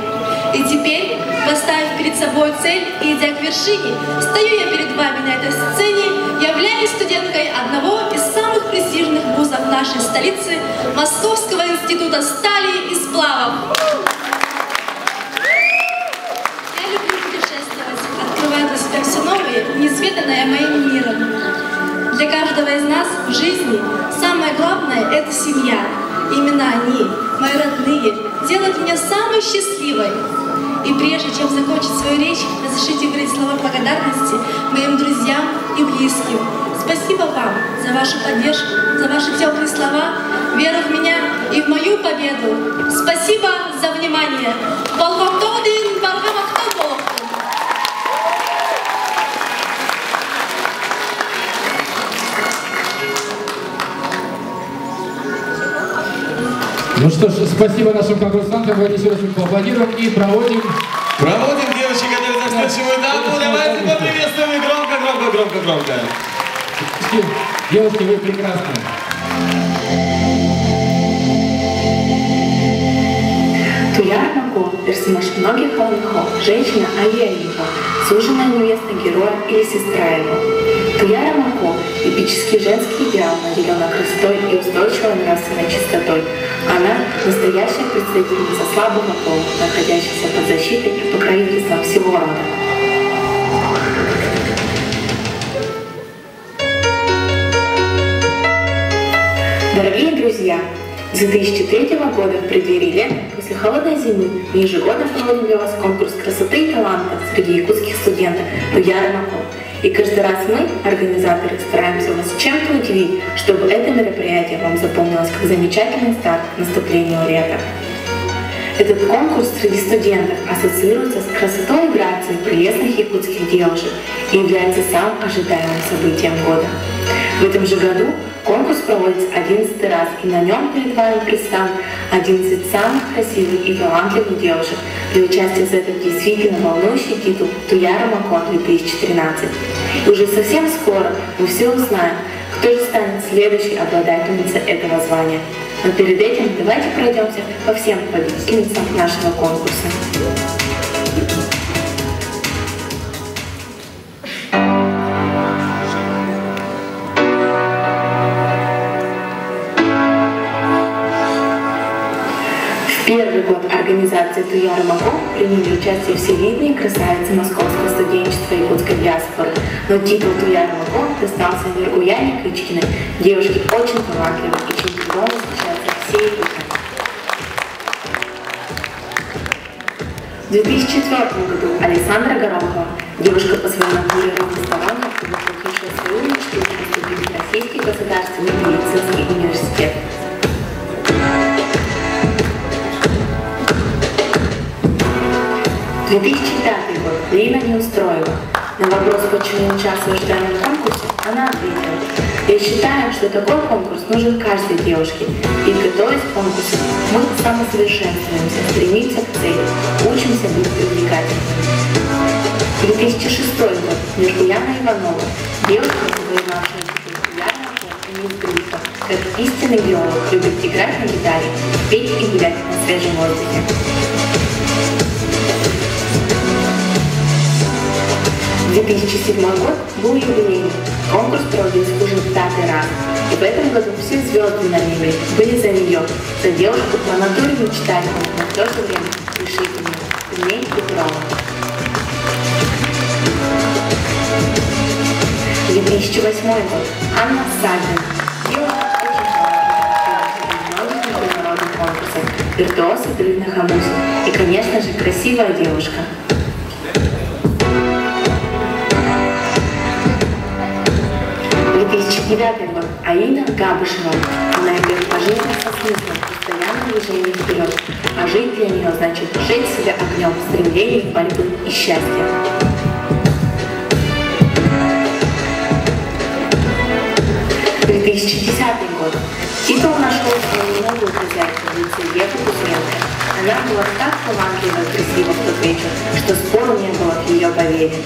И теперь, поставив перед собой цель и идя к вершине, стою я перед вами на этой сцене, являюсь студенткой одного из самых престижных вузов нашей столицы, Московского института стали и сплавов. Я люблю путешествовать, открывая для себя все новое, неизведанное моим миром. Для каждого из нас в жизни самое главное – это семья. Именно они, мои родные, делают меня самой счастливой. И прежде чем закончить свою речь, разрешите говорить слова благодарности моим друзьям и близким. Спасибо вам за вашу поддержку, за ваши теплые слова, веру в меня и в мою победу. Спасибо за внимание. Ну что ж, спасибо нашим конкурсантам. Давайте еще раз их поаплодируем и проводим. Проводим, девочки, готовятся к следующему этапу. Давайте поприветствуем и громко. Девушки, вы прекрасны. Туяр Мако, персонаж многих Аланхо, женщина Аяева, суженая невеста героя или сестра его. Туяр Мако – эпический женский идеал, наделенный красотой и устойчивой нравственной чистотой. Она – настоящая представительница слабого пола, находящаяся под защитой и покровительством всего рода. Дорогие друзья, с 2003 года в преддверии лета, после холодной зимы, мы ежегодно проводим для вас конкурс красоты и таланта среди якутских студентов Туяр Мако. И каждый раз мы, организаторы, стараемся вас чем-то удивить, чтобы это мероприятие вам запомнилось как замечательный старт к наступлению лета. Этот конкурс среди студентов ассоциируется с красотой и грацией прелестных якутских девушек и является самым ожидаемым событием года. В этом же году конкурс проводится 11 раз, и на нем перед вами представлен 11 самых красивых и талантливых девушек для участия в этот действительно волнующий титул Туяр Мако 2013. И уже совсем скоро мы все узнаем, кто же станет следующей обладательницей этого звания. Но перед этим давайте пройдемся по всем победительницам нашего конкурса. Первый год организации Туяр Мако приняли участие все видные красавицы московского студенчества и якутской диаспоры, но титул Туяр Мако достался Миргуяне Кричкиной, девушке очень талантливой и чьим трудом восхищаются все якуты. В 2004 году Александра Горохова, девушка по своей натуре равносторонняя, воплотившая свою мечту поступить в Российский государственный медицинский университет. В 2005 год Лина Неустроева. На вопрос, почему участвуешь в данном конкурсе, она ответила: «Я считаю, что такой конкурс нужен каждой девушке, и готовясь к конкурсу, мы самосовершенствуемся, стремимся к цели, учимся быть привлекательными». 2006 год Миргуяна Иванова, девушка, завоевавшая титул Туяр Мако и мисс Грифа, как истинный геолог, любит играть на гитаре, петь и гулять на свежем воздухе. 2007 год был юбилейный. Конкурс проводился уже в 5-й раз. И в этом году все звезды на небе были за нее, за девушку по натуре мечтательной, но в то же время решительной, Пельмень Петрова. 2008 год. Анна Сальвин. Девушка очень талантливая, многих международных конкурсов, виртуоз игры на хамусе и, конечно же, красивая девушка. 2009 год. Аина Габышева. Она идет по жизни со смыслом, постоянно движение вперед. А жить для нее значит жить себя огнем, стремлением, борьбы и счастья. 2010 год. Титул нашел свою новую хозяйку в лице Евы Кузьменко. Она была так талантлива и красива в тот вечер, что спору не было в ее повере.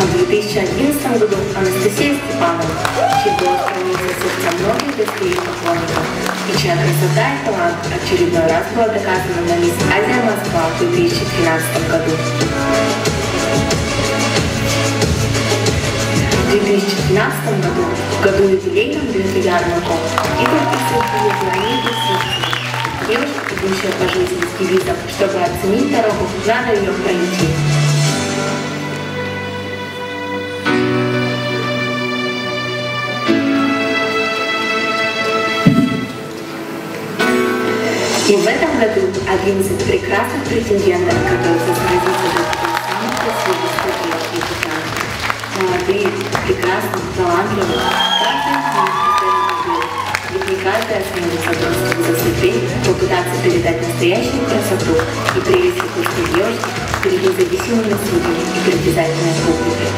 В 2011 году Анастасия Степанова, чей голос хранится в сердце многих гостей и поклонников, и чья красота и талант очередной раз была доказана на мисс Азия Москва в 2013 году. В 2013 году, в году юбилейном для Туяр Мако, титул присутствует знаменитый Симпсон. Девушка, идущая по жизни с девизом: чтобы оценить дорогу, надо ее пройти. И в этом году 11 прекрасных претендентов, которые сразятся за самых красивых студентов и музыкантов. Молодые, прекрасные, талантливые, каждый из них постоянно. Ведь не каждый осмелится просто за свой день попытаться передать настоящую красоту и прелесть русской девушки перед независимыми судьями и притязательной публикой.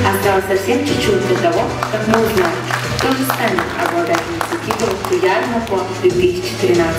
Осталось совсем чуть-чуть до того, как мы узнаем, кто же станет обладательницей титула «Туяр Мако 2013».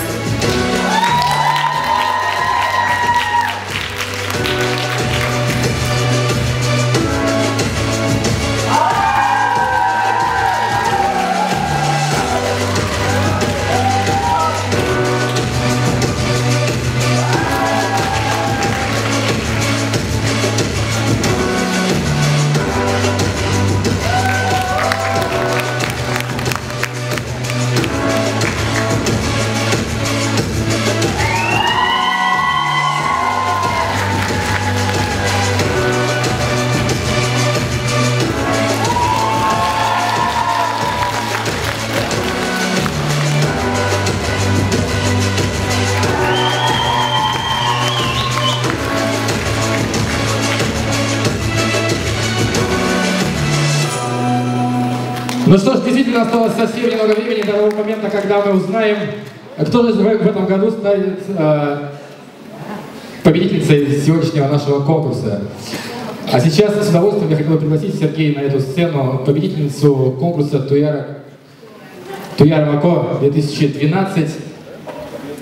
Ну что ж, действительно осталось совсем немного времени до того момента, когда мы узнаем, кто же в этом году станет победительницей сегодняшнего нашего конкурса. А сейчас с удовольствием я хотел бы пригласить Сергея на эту сцену, победительницу конкурса Туяр Мако 2012,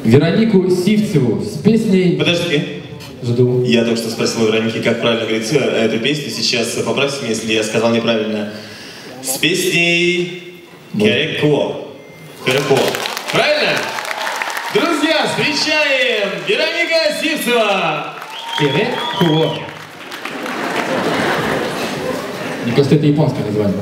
Веронику Сивцеву с песней... Подожди. Жду. Я только что спросил у Вероники, как правильно говорить эту песню. Сейчас поправьте меня, если я сказал неправильно. С песней «Кереко». «Кереко». Правильно? Друзья, встречаем Вероника Сивцева! «Кереко». Мне кажется, это японское название.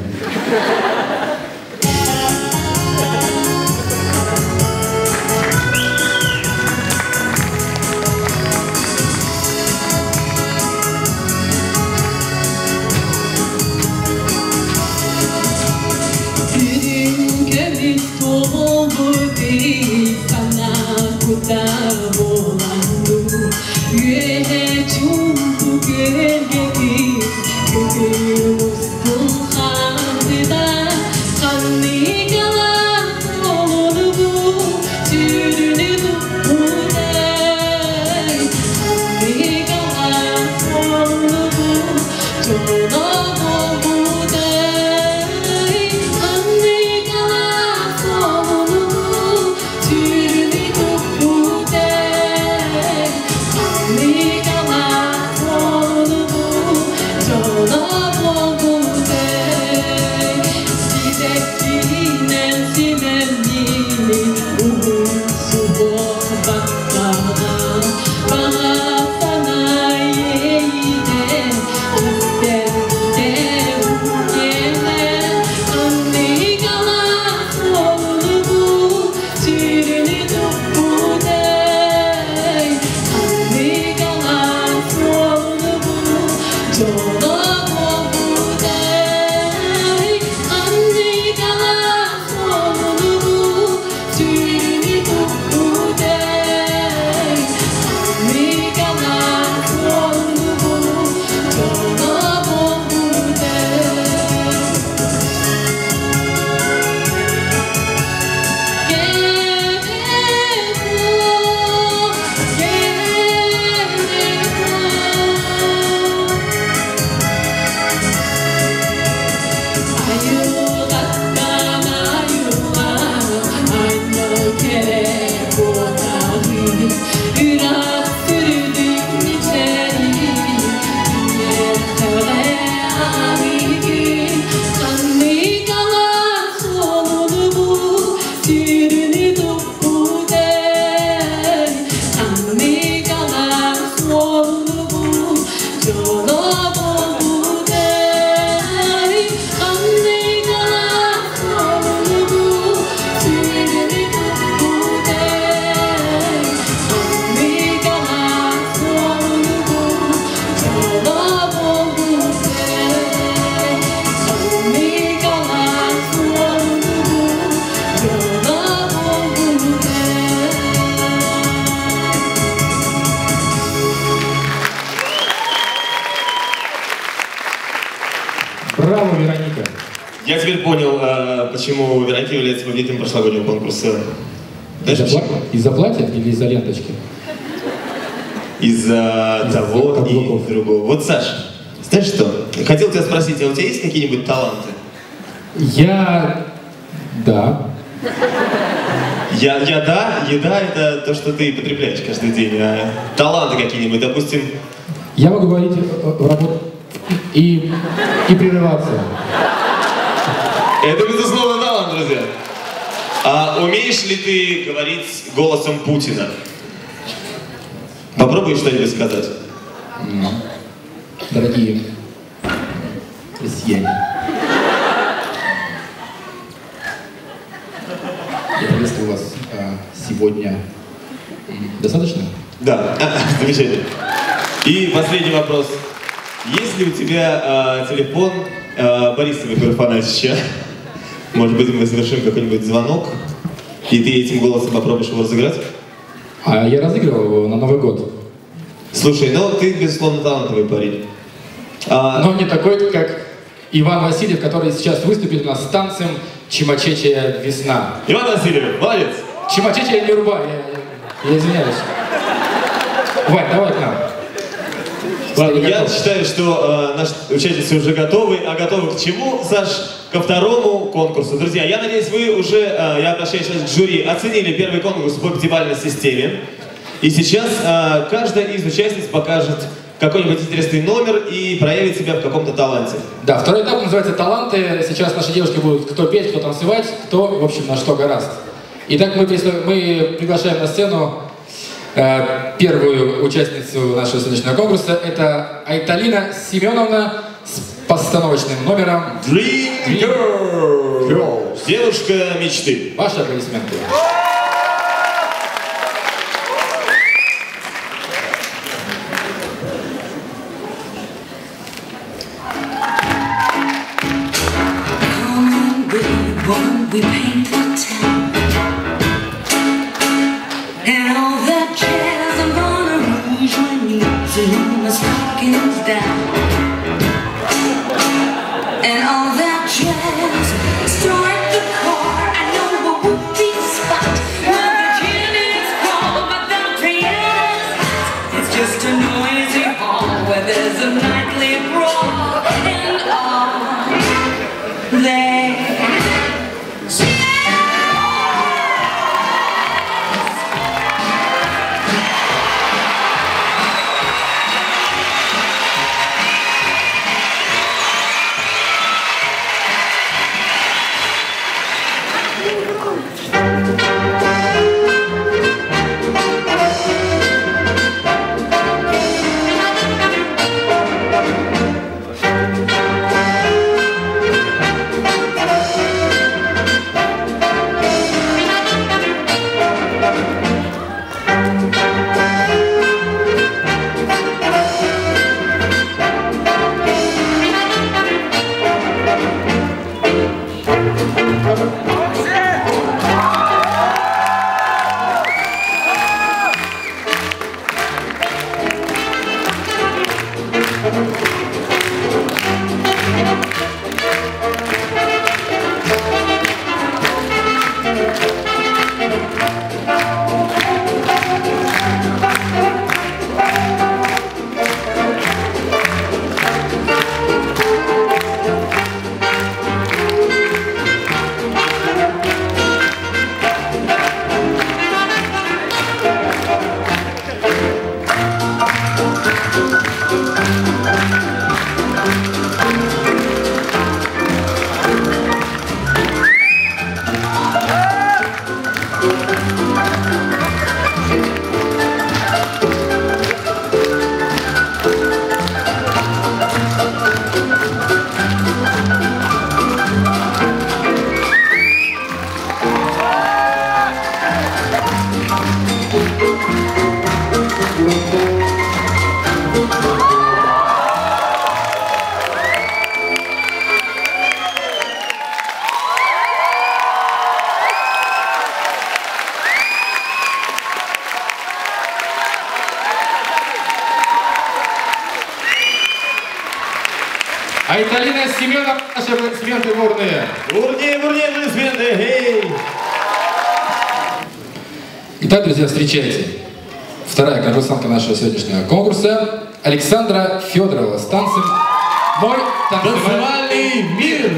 Я теперь понял, почему Вероника является победителем прошлогоднего конкурса. Из-за платья или из-за ленточки? Из-за того и другого. Вот, Саша, знаешь что? Хотел тебя спросить, а у тебя есть какие-нибудь таланты? Да. Еда это то, что ты потребляешь каждый день. А таланты какие-нибудь, допустим... Я могу говорить в работе и прерываться. Это, безусловно, талант, друзья. А умеешь ли ты говорить голосом Путина? Попробуй что-нибудь сказать. Дорогие россияне, я приветствую вас сегодня. Достаточно? Да, замечательно. И последний вопрос. Есть ли у тебя телефон Бориса Егора Афанасьевича? Может быть, мы совершим какой-нибудь звонок, и ты этим голосом попробуешь его разыграть? А я разыгрывал его на Новый год. Слушай, ну ты, безусловно, талантливый парень. Но не такой, как Иван Васильев, который сейчас выступит у нас с танцем «Чимачечая весна». Иван Васильев, молодец! Чимачечая не руба, я извиняюсь. Вань, давай к нам. Ладно, я считаю, что наши участницы уже готовы. А готовы к чему, Саш? Ко второму конкурсу. Друзья, я надеюсь, вы уже, я обращаюсь сейчас к жюри, оценили первый конкурс по пятибалльной системе. И сейчас каждая из участниц покажет какой-нибудь интересный номер и проявит себя в каком-то таланте. Да, второй этап называется «Таланты». Сейчас наши девушки будут кто петь, кто танцевать, кто, в общем, на что гораст. Итак, мы приглашаем на сцену первую участницу нашего сегодняшнего конкурса. Это Айталина Семеновна с постановочным номером Dream Girl. Девушка мечты. Ваши аплодисменты. We paint the town, and all that jazz and Moulin Rouge when you zoom the stockings down, and all that jazz. Start the car, I know a whoopee spot. Well, the gin is cold, but the piano's hot. It's just a noisy hall where there's a nightly brawl, and all there. А Италина Семенова, наши аплодисменты бурные. Бурные аплодисменты, эй! Итак, друзья, встречайте. Вторая конкурсантка нашего сегодняшнего конкурса Александра Федорова с танцем «Мой танцевальный мир».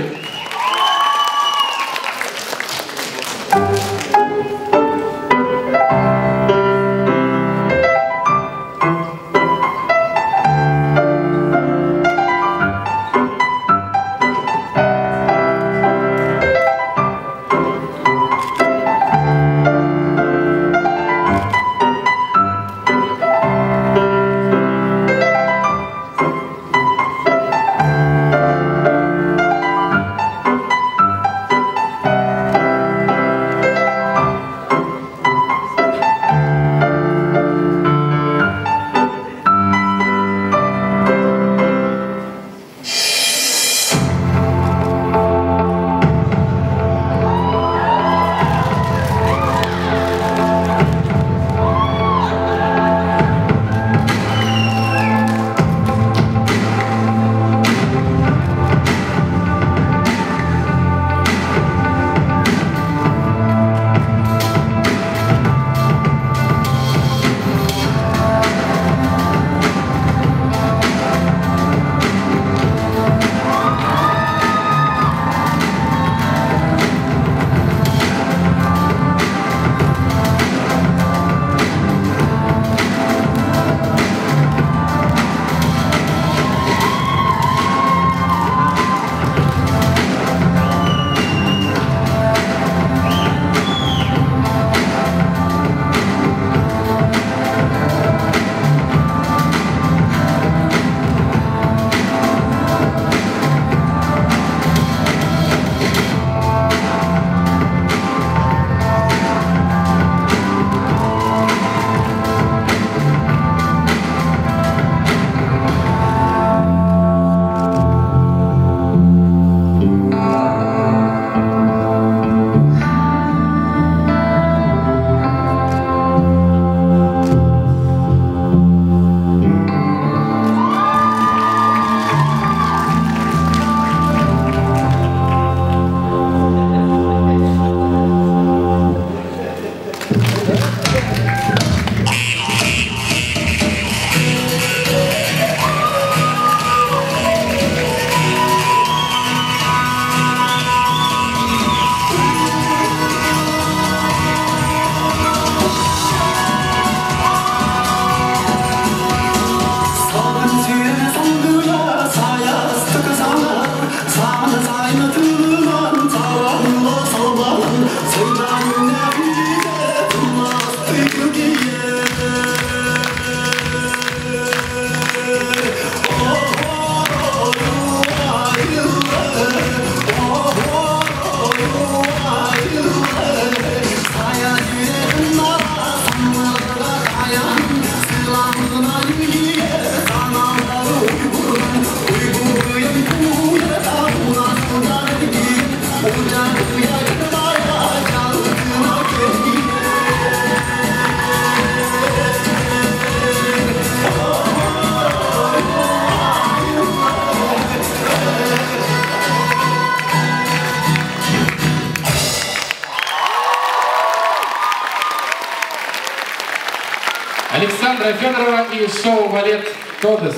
Александра Федорова и шоу «Балет Тодес».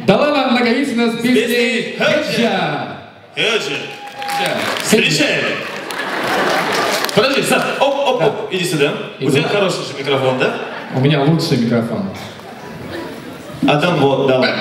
Далала Наговицына с песней «Хеджа». Встречаем. Подожди, Саш, оп, иди сюда. У тебя хороший же микрофон, да? У меня лучший микрофон. А там вот, давай.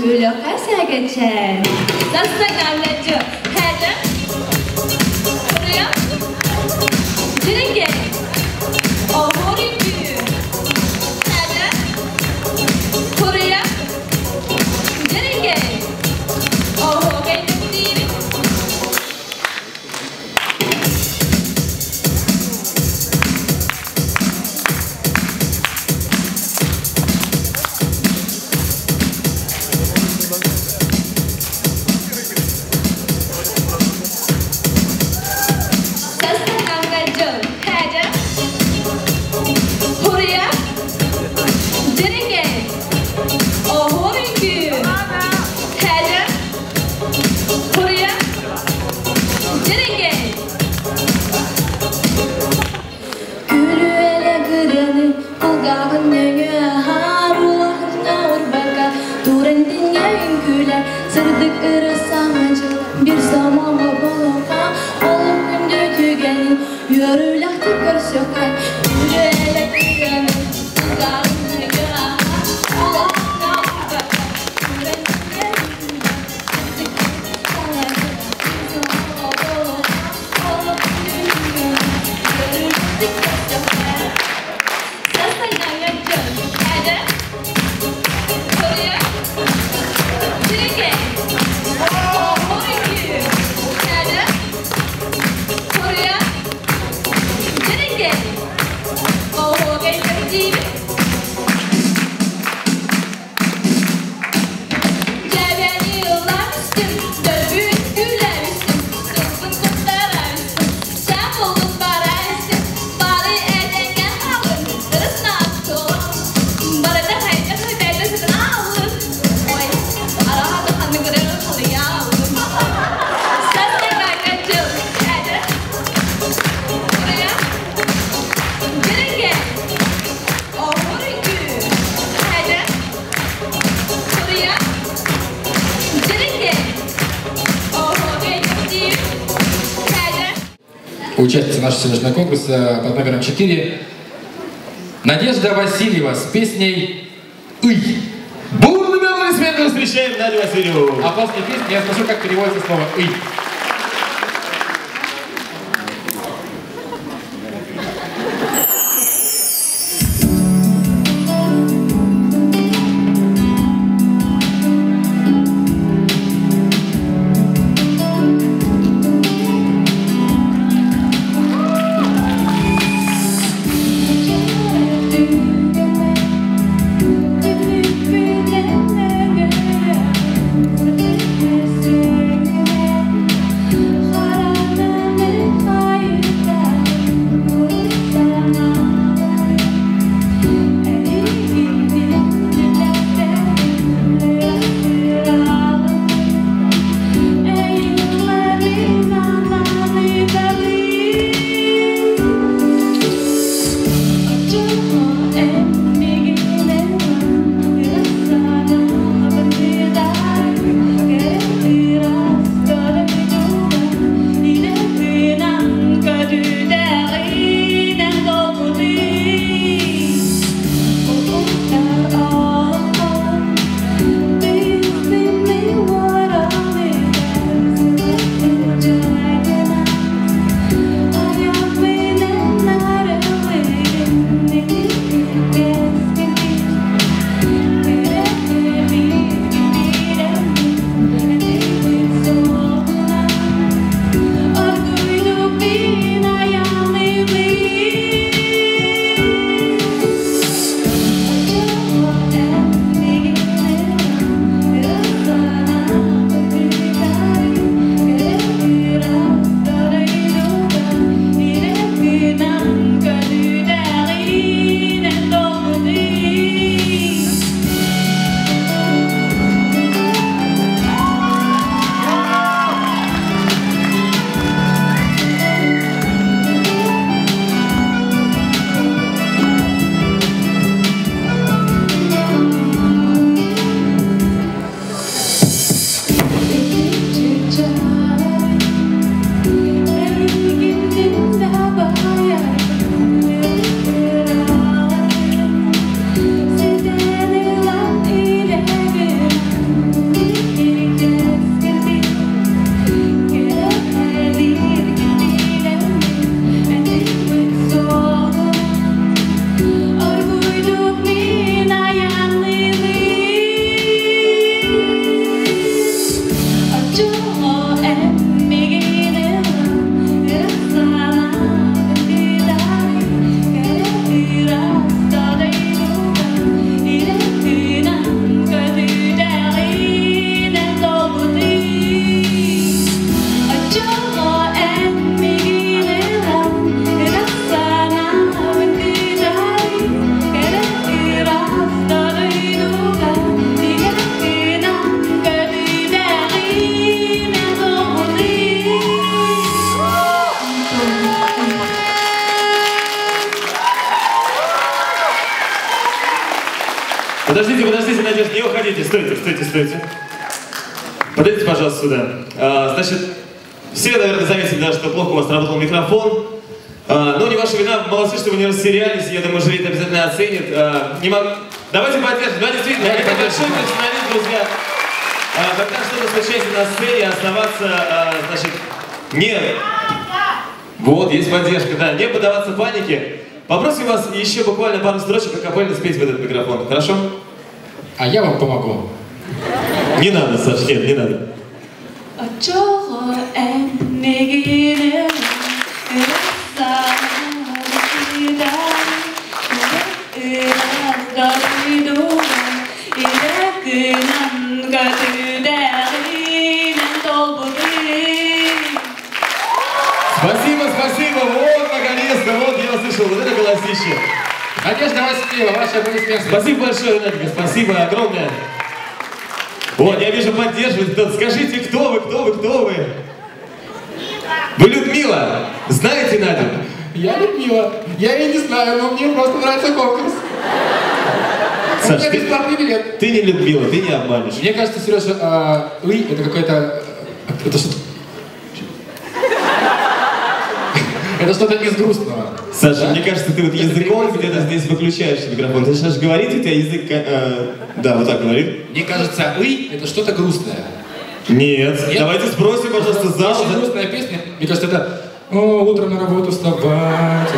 Тулю хасагачай. Застаганлачу. Хэдэ. Курия. Диринге. Охоринги. Хэдэ. Курия. Диринге. Охоринги. Участница нашего сегодняшнего конкурса под номером 4 Надежда Васильева с песней «Ый». Бурными аплодисментами встречаем Надю Васильеву. А после песни я спрошу, как переводится слово «ый». молодежь, не уходите, стойте, стойте, стойте. Подойдите, пожалуйста, сюда. Значит, все, наверное, заметили, да, что плохо у вас работал микрофон. Но не ваша вина, молодцы, что вы не растерялись. Я думаю, жюри это обязательно оценит. Не могу... Давайте поддержим, да, действительно, это большой профессионализм, друзья. Когда что-то случается на сцене, оставаться, значит, не... Вот, есть поддержка, да, не поддаваться панике. Попросим вас еще буквально пару строчек акапельно спеть в этот микрофон, хорошо? А я вам помогу. Не надо, Саш, нет, не надо. Спасибо, спасибо, вот, наконец-то, вот, я услышал, вот это голосище. Надежда Васильева, ваши аплодисменты. Спасибо большое, Ренатика, спасибо огромное. Вот, я вижу, поддерживает кто-то. Скажите, кто вы, кто вы, кто вы? Вы Людмила, знаете Надю? Я Людмила, я ее не знаю, но мне просто нравится конкурс. Саш, у меня бесплатный билет. Ты не Людмила, ты не обманешь. Мне кажется, Сережа, вы это какой-то... Это что-то... Это что-то из грустного. Саша, да? Мне кажется, ты вот языком где-то здесь выключаешь микрофон. Ты сейчас говорит, у тебя язык... да, вот так говорит. Мне кажется, это что-то грустное. Нет. Давайте спросим, пожалуйста, зал. Очень грустная песня. Мне кажется, это... О, утром на работу вставать.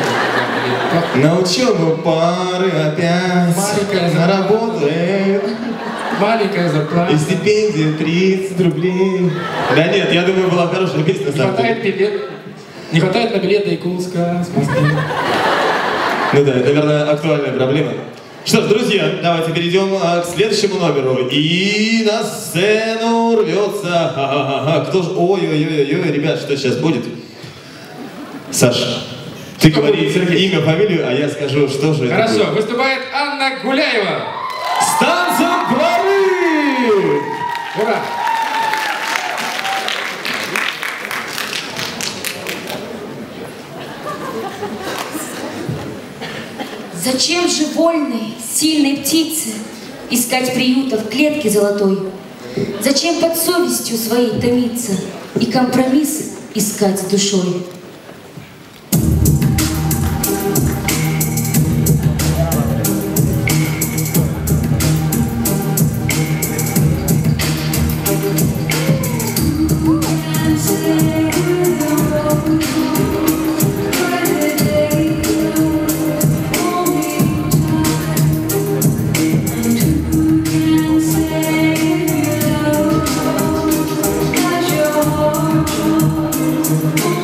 На учебу пары опять. Маленькая работает. Маленькая зарплата. И стипендия 30 рублей. Да нет, я думаю, была хорошая песня. Не хватает билет. Не хватает на билет до Якутска с Москвы. Ну да, это, наверное, актуальная проблема. Что ж, друзья, давайте перейдем к следующему номеру. И на сцену рвется... Кто же... Ой-ой-ой-ой, ребят, что сейчас будет? Саш, ты говори имя, фамилию, а я скажу, что же это будет. Хорошо, выступает Анна Гуляева. С танцем «Прорыв». Ура! Зачем же вольной, сильной птице искать приюта в клетке золотой? Зачем под совестью своей томиться и компромиссы искать с душой?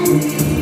Only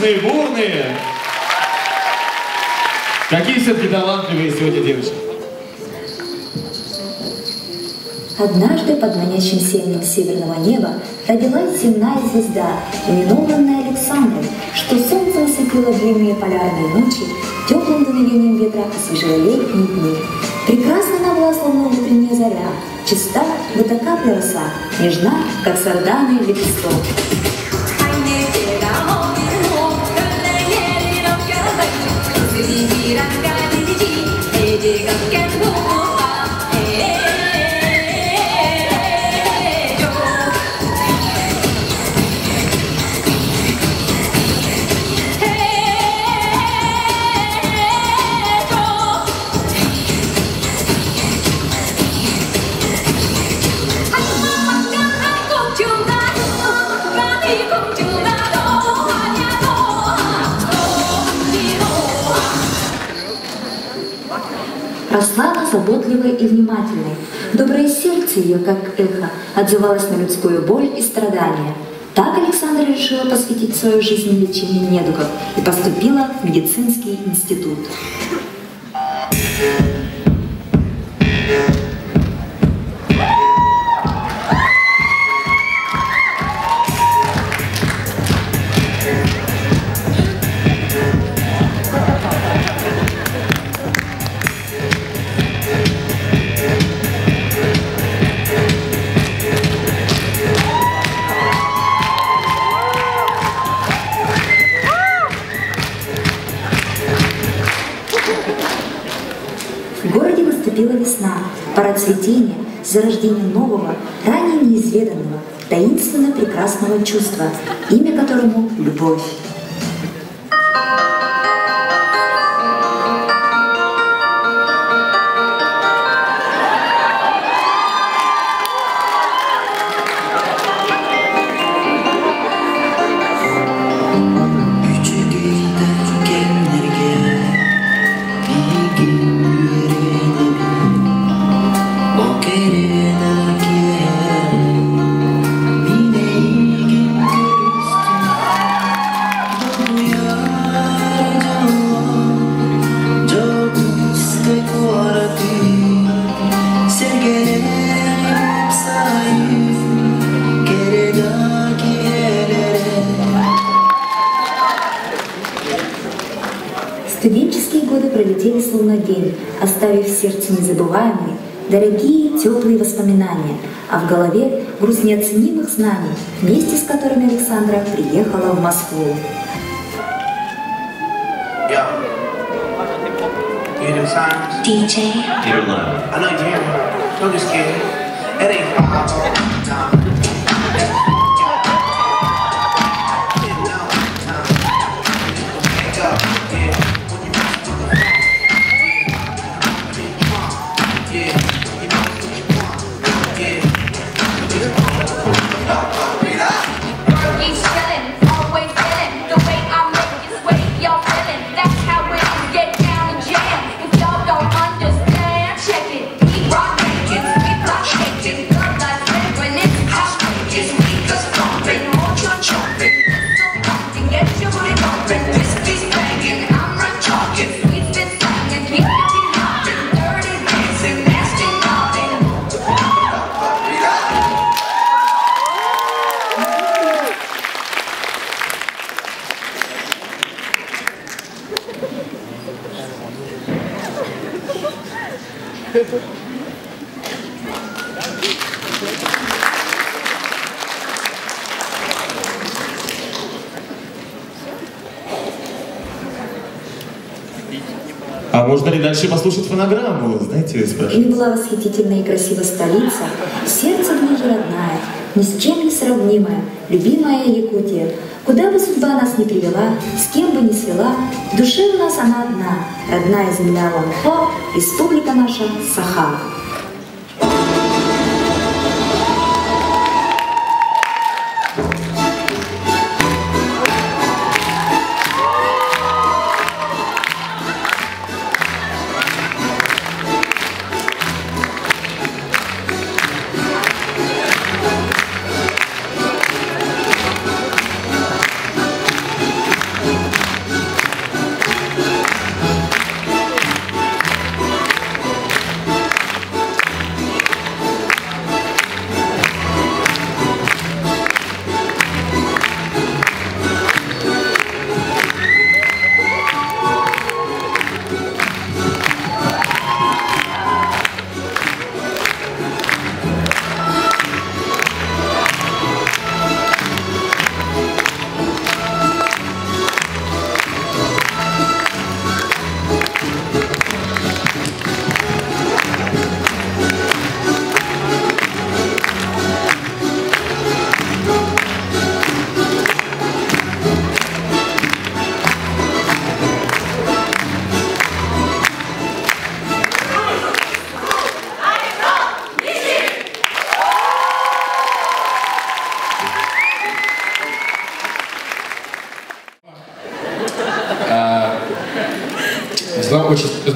радостные, бурные. Какие все-таки талантливые сегодня девочки. Однажды под манящим сиянием северного неба родилась земная звезда, именованная Александрой, что солнце осветило длинные полярные ночи, теплым дуновением ветра освежила летние дни. Прекрасна она была, словно утренняя заря, чиста, будто капля роса, нежна, как сарданный лепесток. Росла она заботливой и внимательной. Доброе сердце ее, как эхо, отзывалось на людскую боль и страдания. Так Александра решила посвятить свою жизнь лечению недугов и поступила в медицинский институт. Наступила весна, пора цветения, зарождения нового, ранее неизведанного, таинственно прекрасного чувства, имя которому — любовь. Студенческие годы пролетели словно день, оставив в сердце незабываемые, дорогие, теплые воспоминания, а в голове груз неоценимых знаний, вместе с которыми Александра приехала в Москву. DJ. I know you hear me. Don't get scared. It ain't hard all the time. А можно ли дальше послушать фонограмму? Знаете, спрашивают. И была восхитительная и красивая столица, сердце в ней родная, ни с чем не сравнимая, любимая Якутия. Куда бы судьба нас ни привела, с кем бы ни свела, в душе у нас она одна, родная земля Лонхо, республика наша Саха.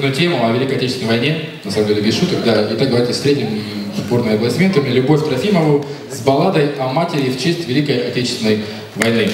серьезную тему о Великой Отечественной войне, на самом деле без шуток, да. Итак, давайте встретим бурными аплодисментами Любовь Трофимову с балладой о матери в честь Великой Отечественной войны.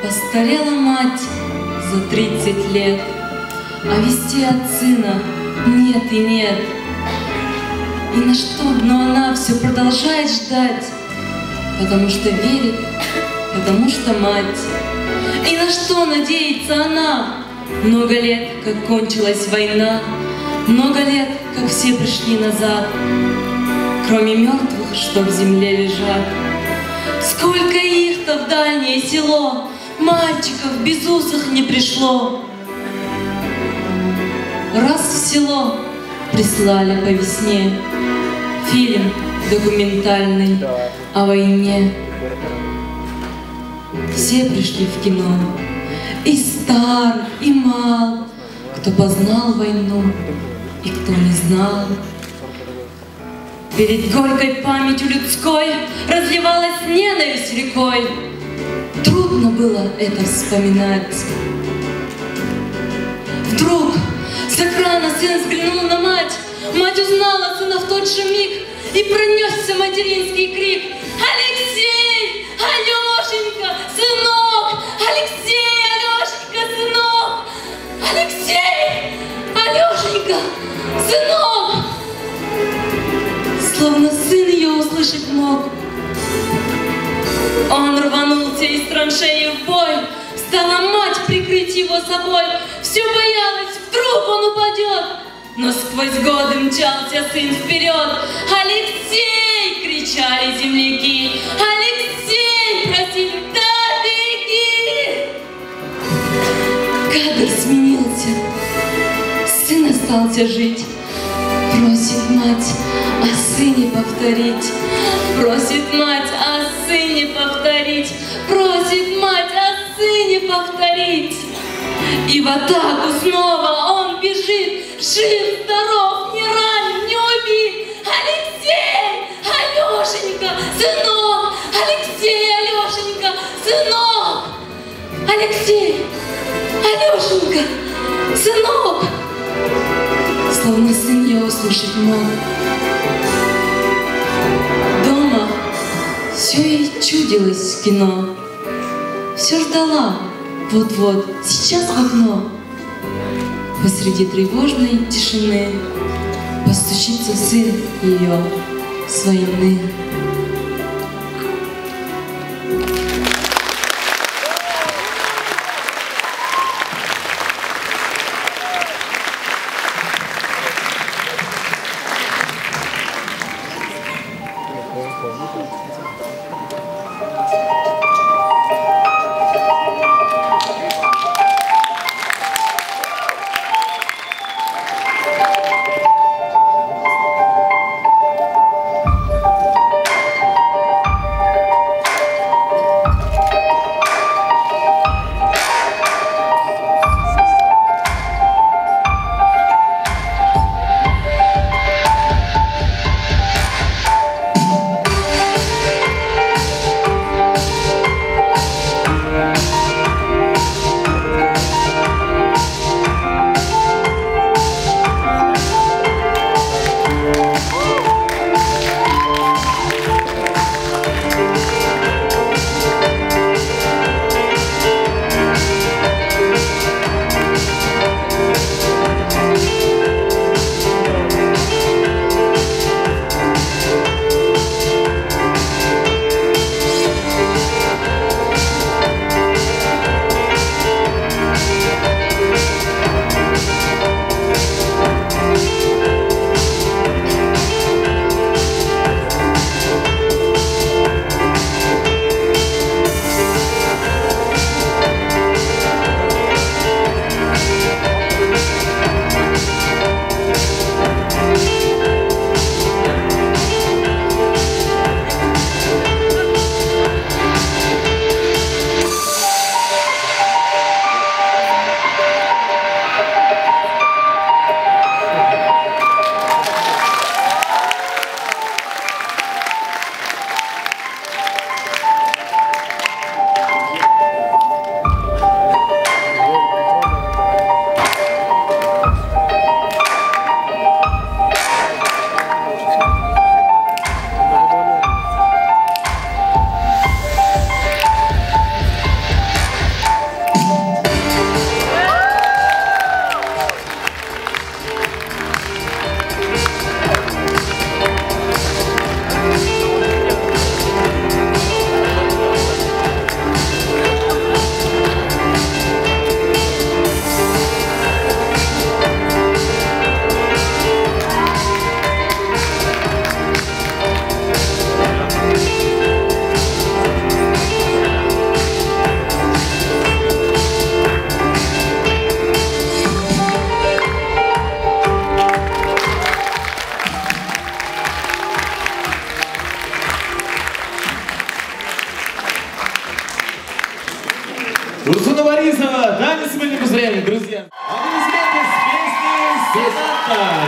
Постарела мать за 30 лет, а вести от сына нет и нет. И на что? Но она все продолжает ждать, потому что верит, потому что мать. И на что надеется она? Много лет, как кончилась война, много лет, как все пришли назад, кроме мертвых, что в земле лежат. Сколько их-то в дальнее село, мальчиков безусых не пришло. Раз в село прислали по весне фильм документальный о войне. Все пришли в кино, и стар, и мал, кто познал войну, и кто не знал. Перед горькой памятью людской разливалась ненависть рекой. Трудно было это вспоминать. Вдруг с экрана сын взглянул на мать. Мать узнала сына в тот же миг, и пронесся материнский крик: «Алексей! Алешенька! Сынок! Алексей! Алешенька! Сынок! Алексей! Алешенька! Сынок!» Словно сын ее услышать мог. Он рванулся из траншеи в бой. Стала мать прикрыть его собой. Все боялась, вдруг он упадет. Но сквозь годы мчался сын вперед. «Алексей!» — кричали земляки. «Алексей!» — просили: «Да, беги!» Кадр сменился. Сын остался жить. Просит мать о сыне повторить. Просит мать о сыне повторить. Просит мать о сыне повторить. И в атаку снова он бежит. Жив, здоров, не ранен, не убит. Алексей! Алешенька! Сынок! Алексей! Алешенька! Сынок! Алексей! Алешенька! Сынок! Словно сын я услышать мог. Дома все ей чудилось в кино. Все ждала, вот-вот, сейчас в окно. Посреди тревожной тишины постучится сын ее с войны. Соната.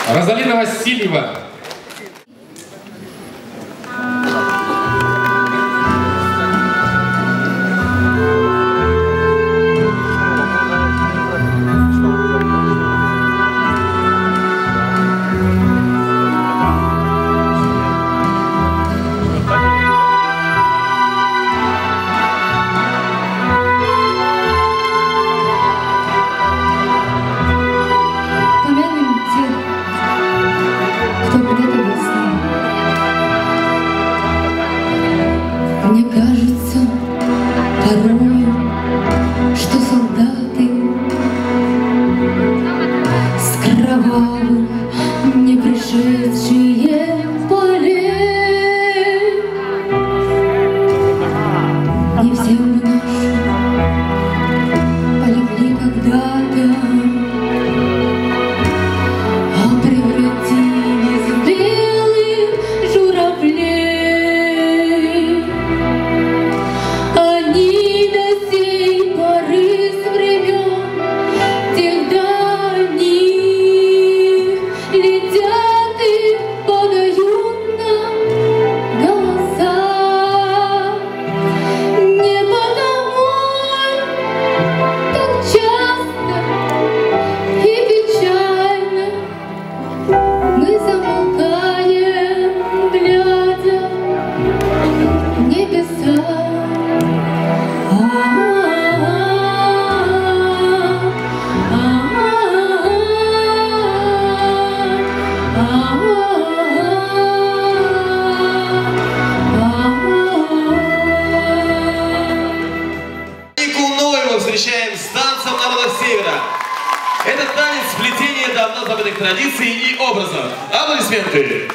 Розалина Васильева. Помянем тех, кто когда-то был с нами. Мне кажется порою, что солдаты с кровавым не пришедшие в поле. Не все мы наши полегли когда-то, превратились в белых журавлей. Они до сей поры с времен тех дальних летят и подают нам голоса. Не потому так часто и печально мы замолкаем, глядя в небеса. Ноева встречаем с танцем народа Севера. Этот танец — сплетение давно забытых традиций и образов. Аплодисменты!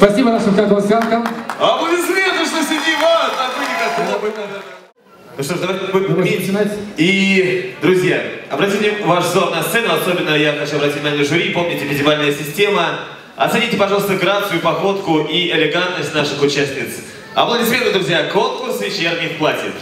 Спасибо нашим конкурсанткам. Аплодисменты, что сидим, Ну что ж, давайте начинать. И, друзья, обратите ваш взор на сцену, особенно я хочу обратить внимание жюри, помните, пятибалльная система. Оцените, пожалуйста, грацию, походку и элегантность наших участниц. Аплодисменты, друзья, конкурс вечерних платьев.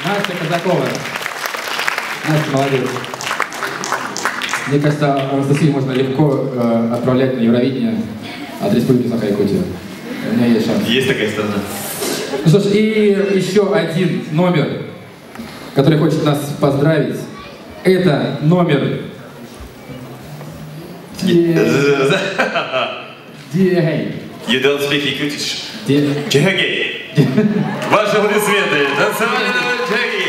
Настя Казакова. Настя, молодец. Мне кажется, Анастасию можно легко отправлять на Евровидение от Республики Саха-Якутия. У меня есть шанс. Есть такая страна. Ну что ж, и еще один номер, который хочет нас поздравить. Это номер... Диагей. You don't speak Якутич. Диагей. Ваши аплодисменты. Танцевали на Диагей.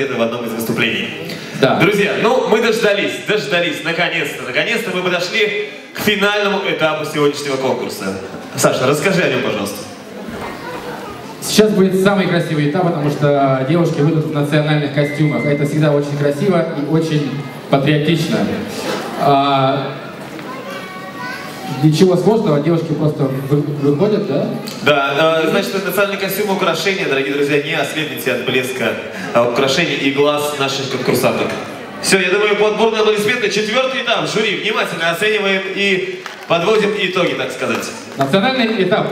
задеты в одном из выступлений. Да. Друзья, ну мы дождались, наконец-то мы подошли к финальному этапу сегодняшнего конкурса. Саша, расскажи о нем, пожалуйста. Сейчас будет самый красивый этап, потому что девушки выйдут в национальных костюмах. Это всегда очень красиво и очень патриотично. Ничего сложного, девушки просто выходят, да? Да, значит, национальный костюм, украшения, дорогие друзья, не ослепните от блеска украшений и глаз наших конкурсанток. Все, я думаю, под бурные аплодисменты. 4-й этап. Жюри, внимательно оцениваем и подводим итоги, так сказать. Национальный этап.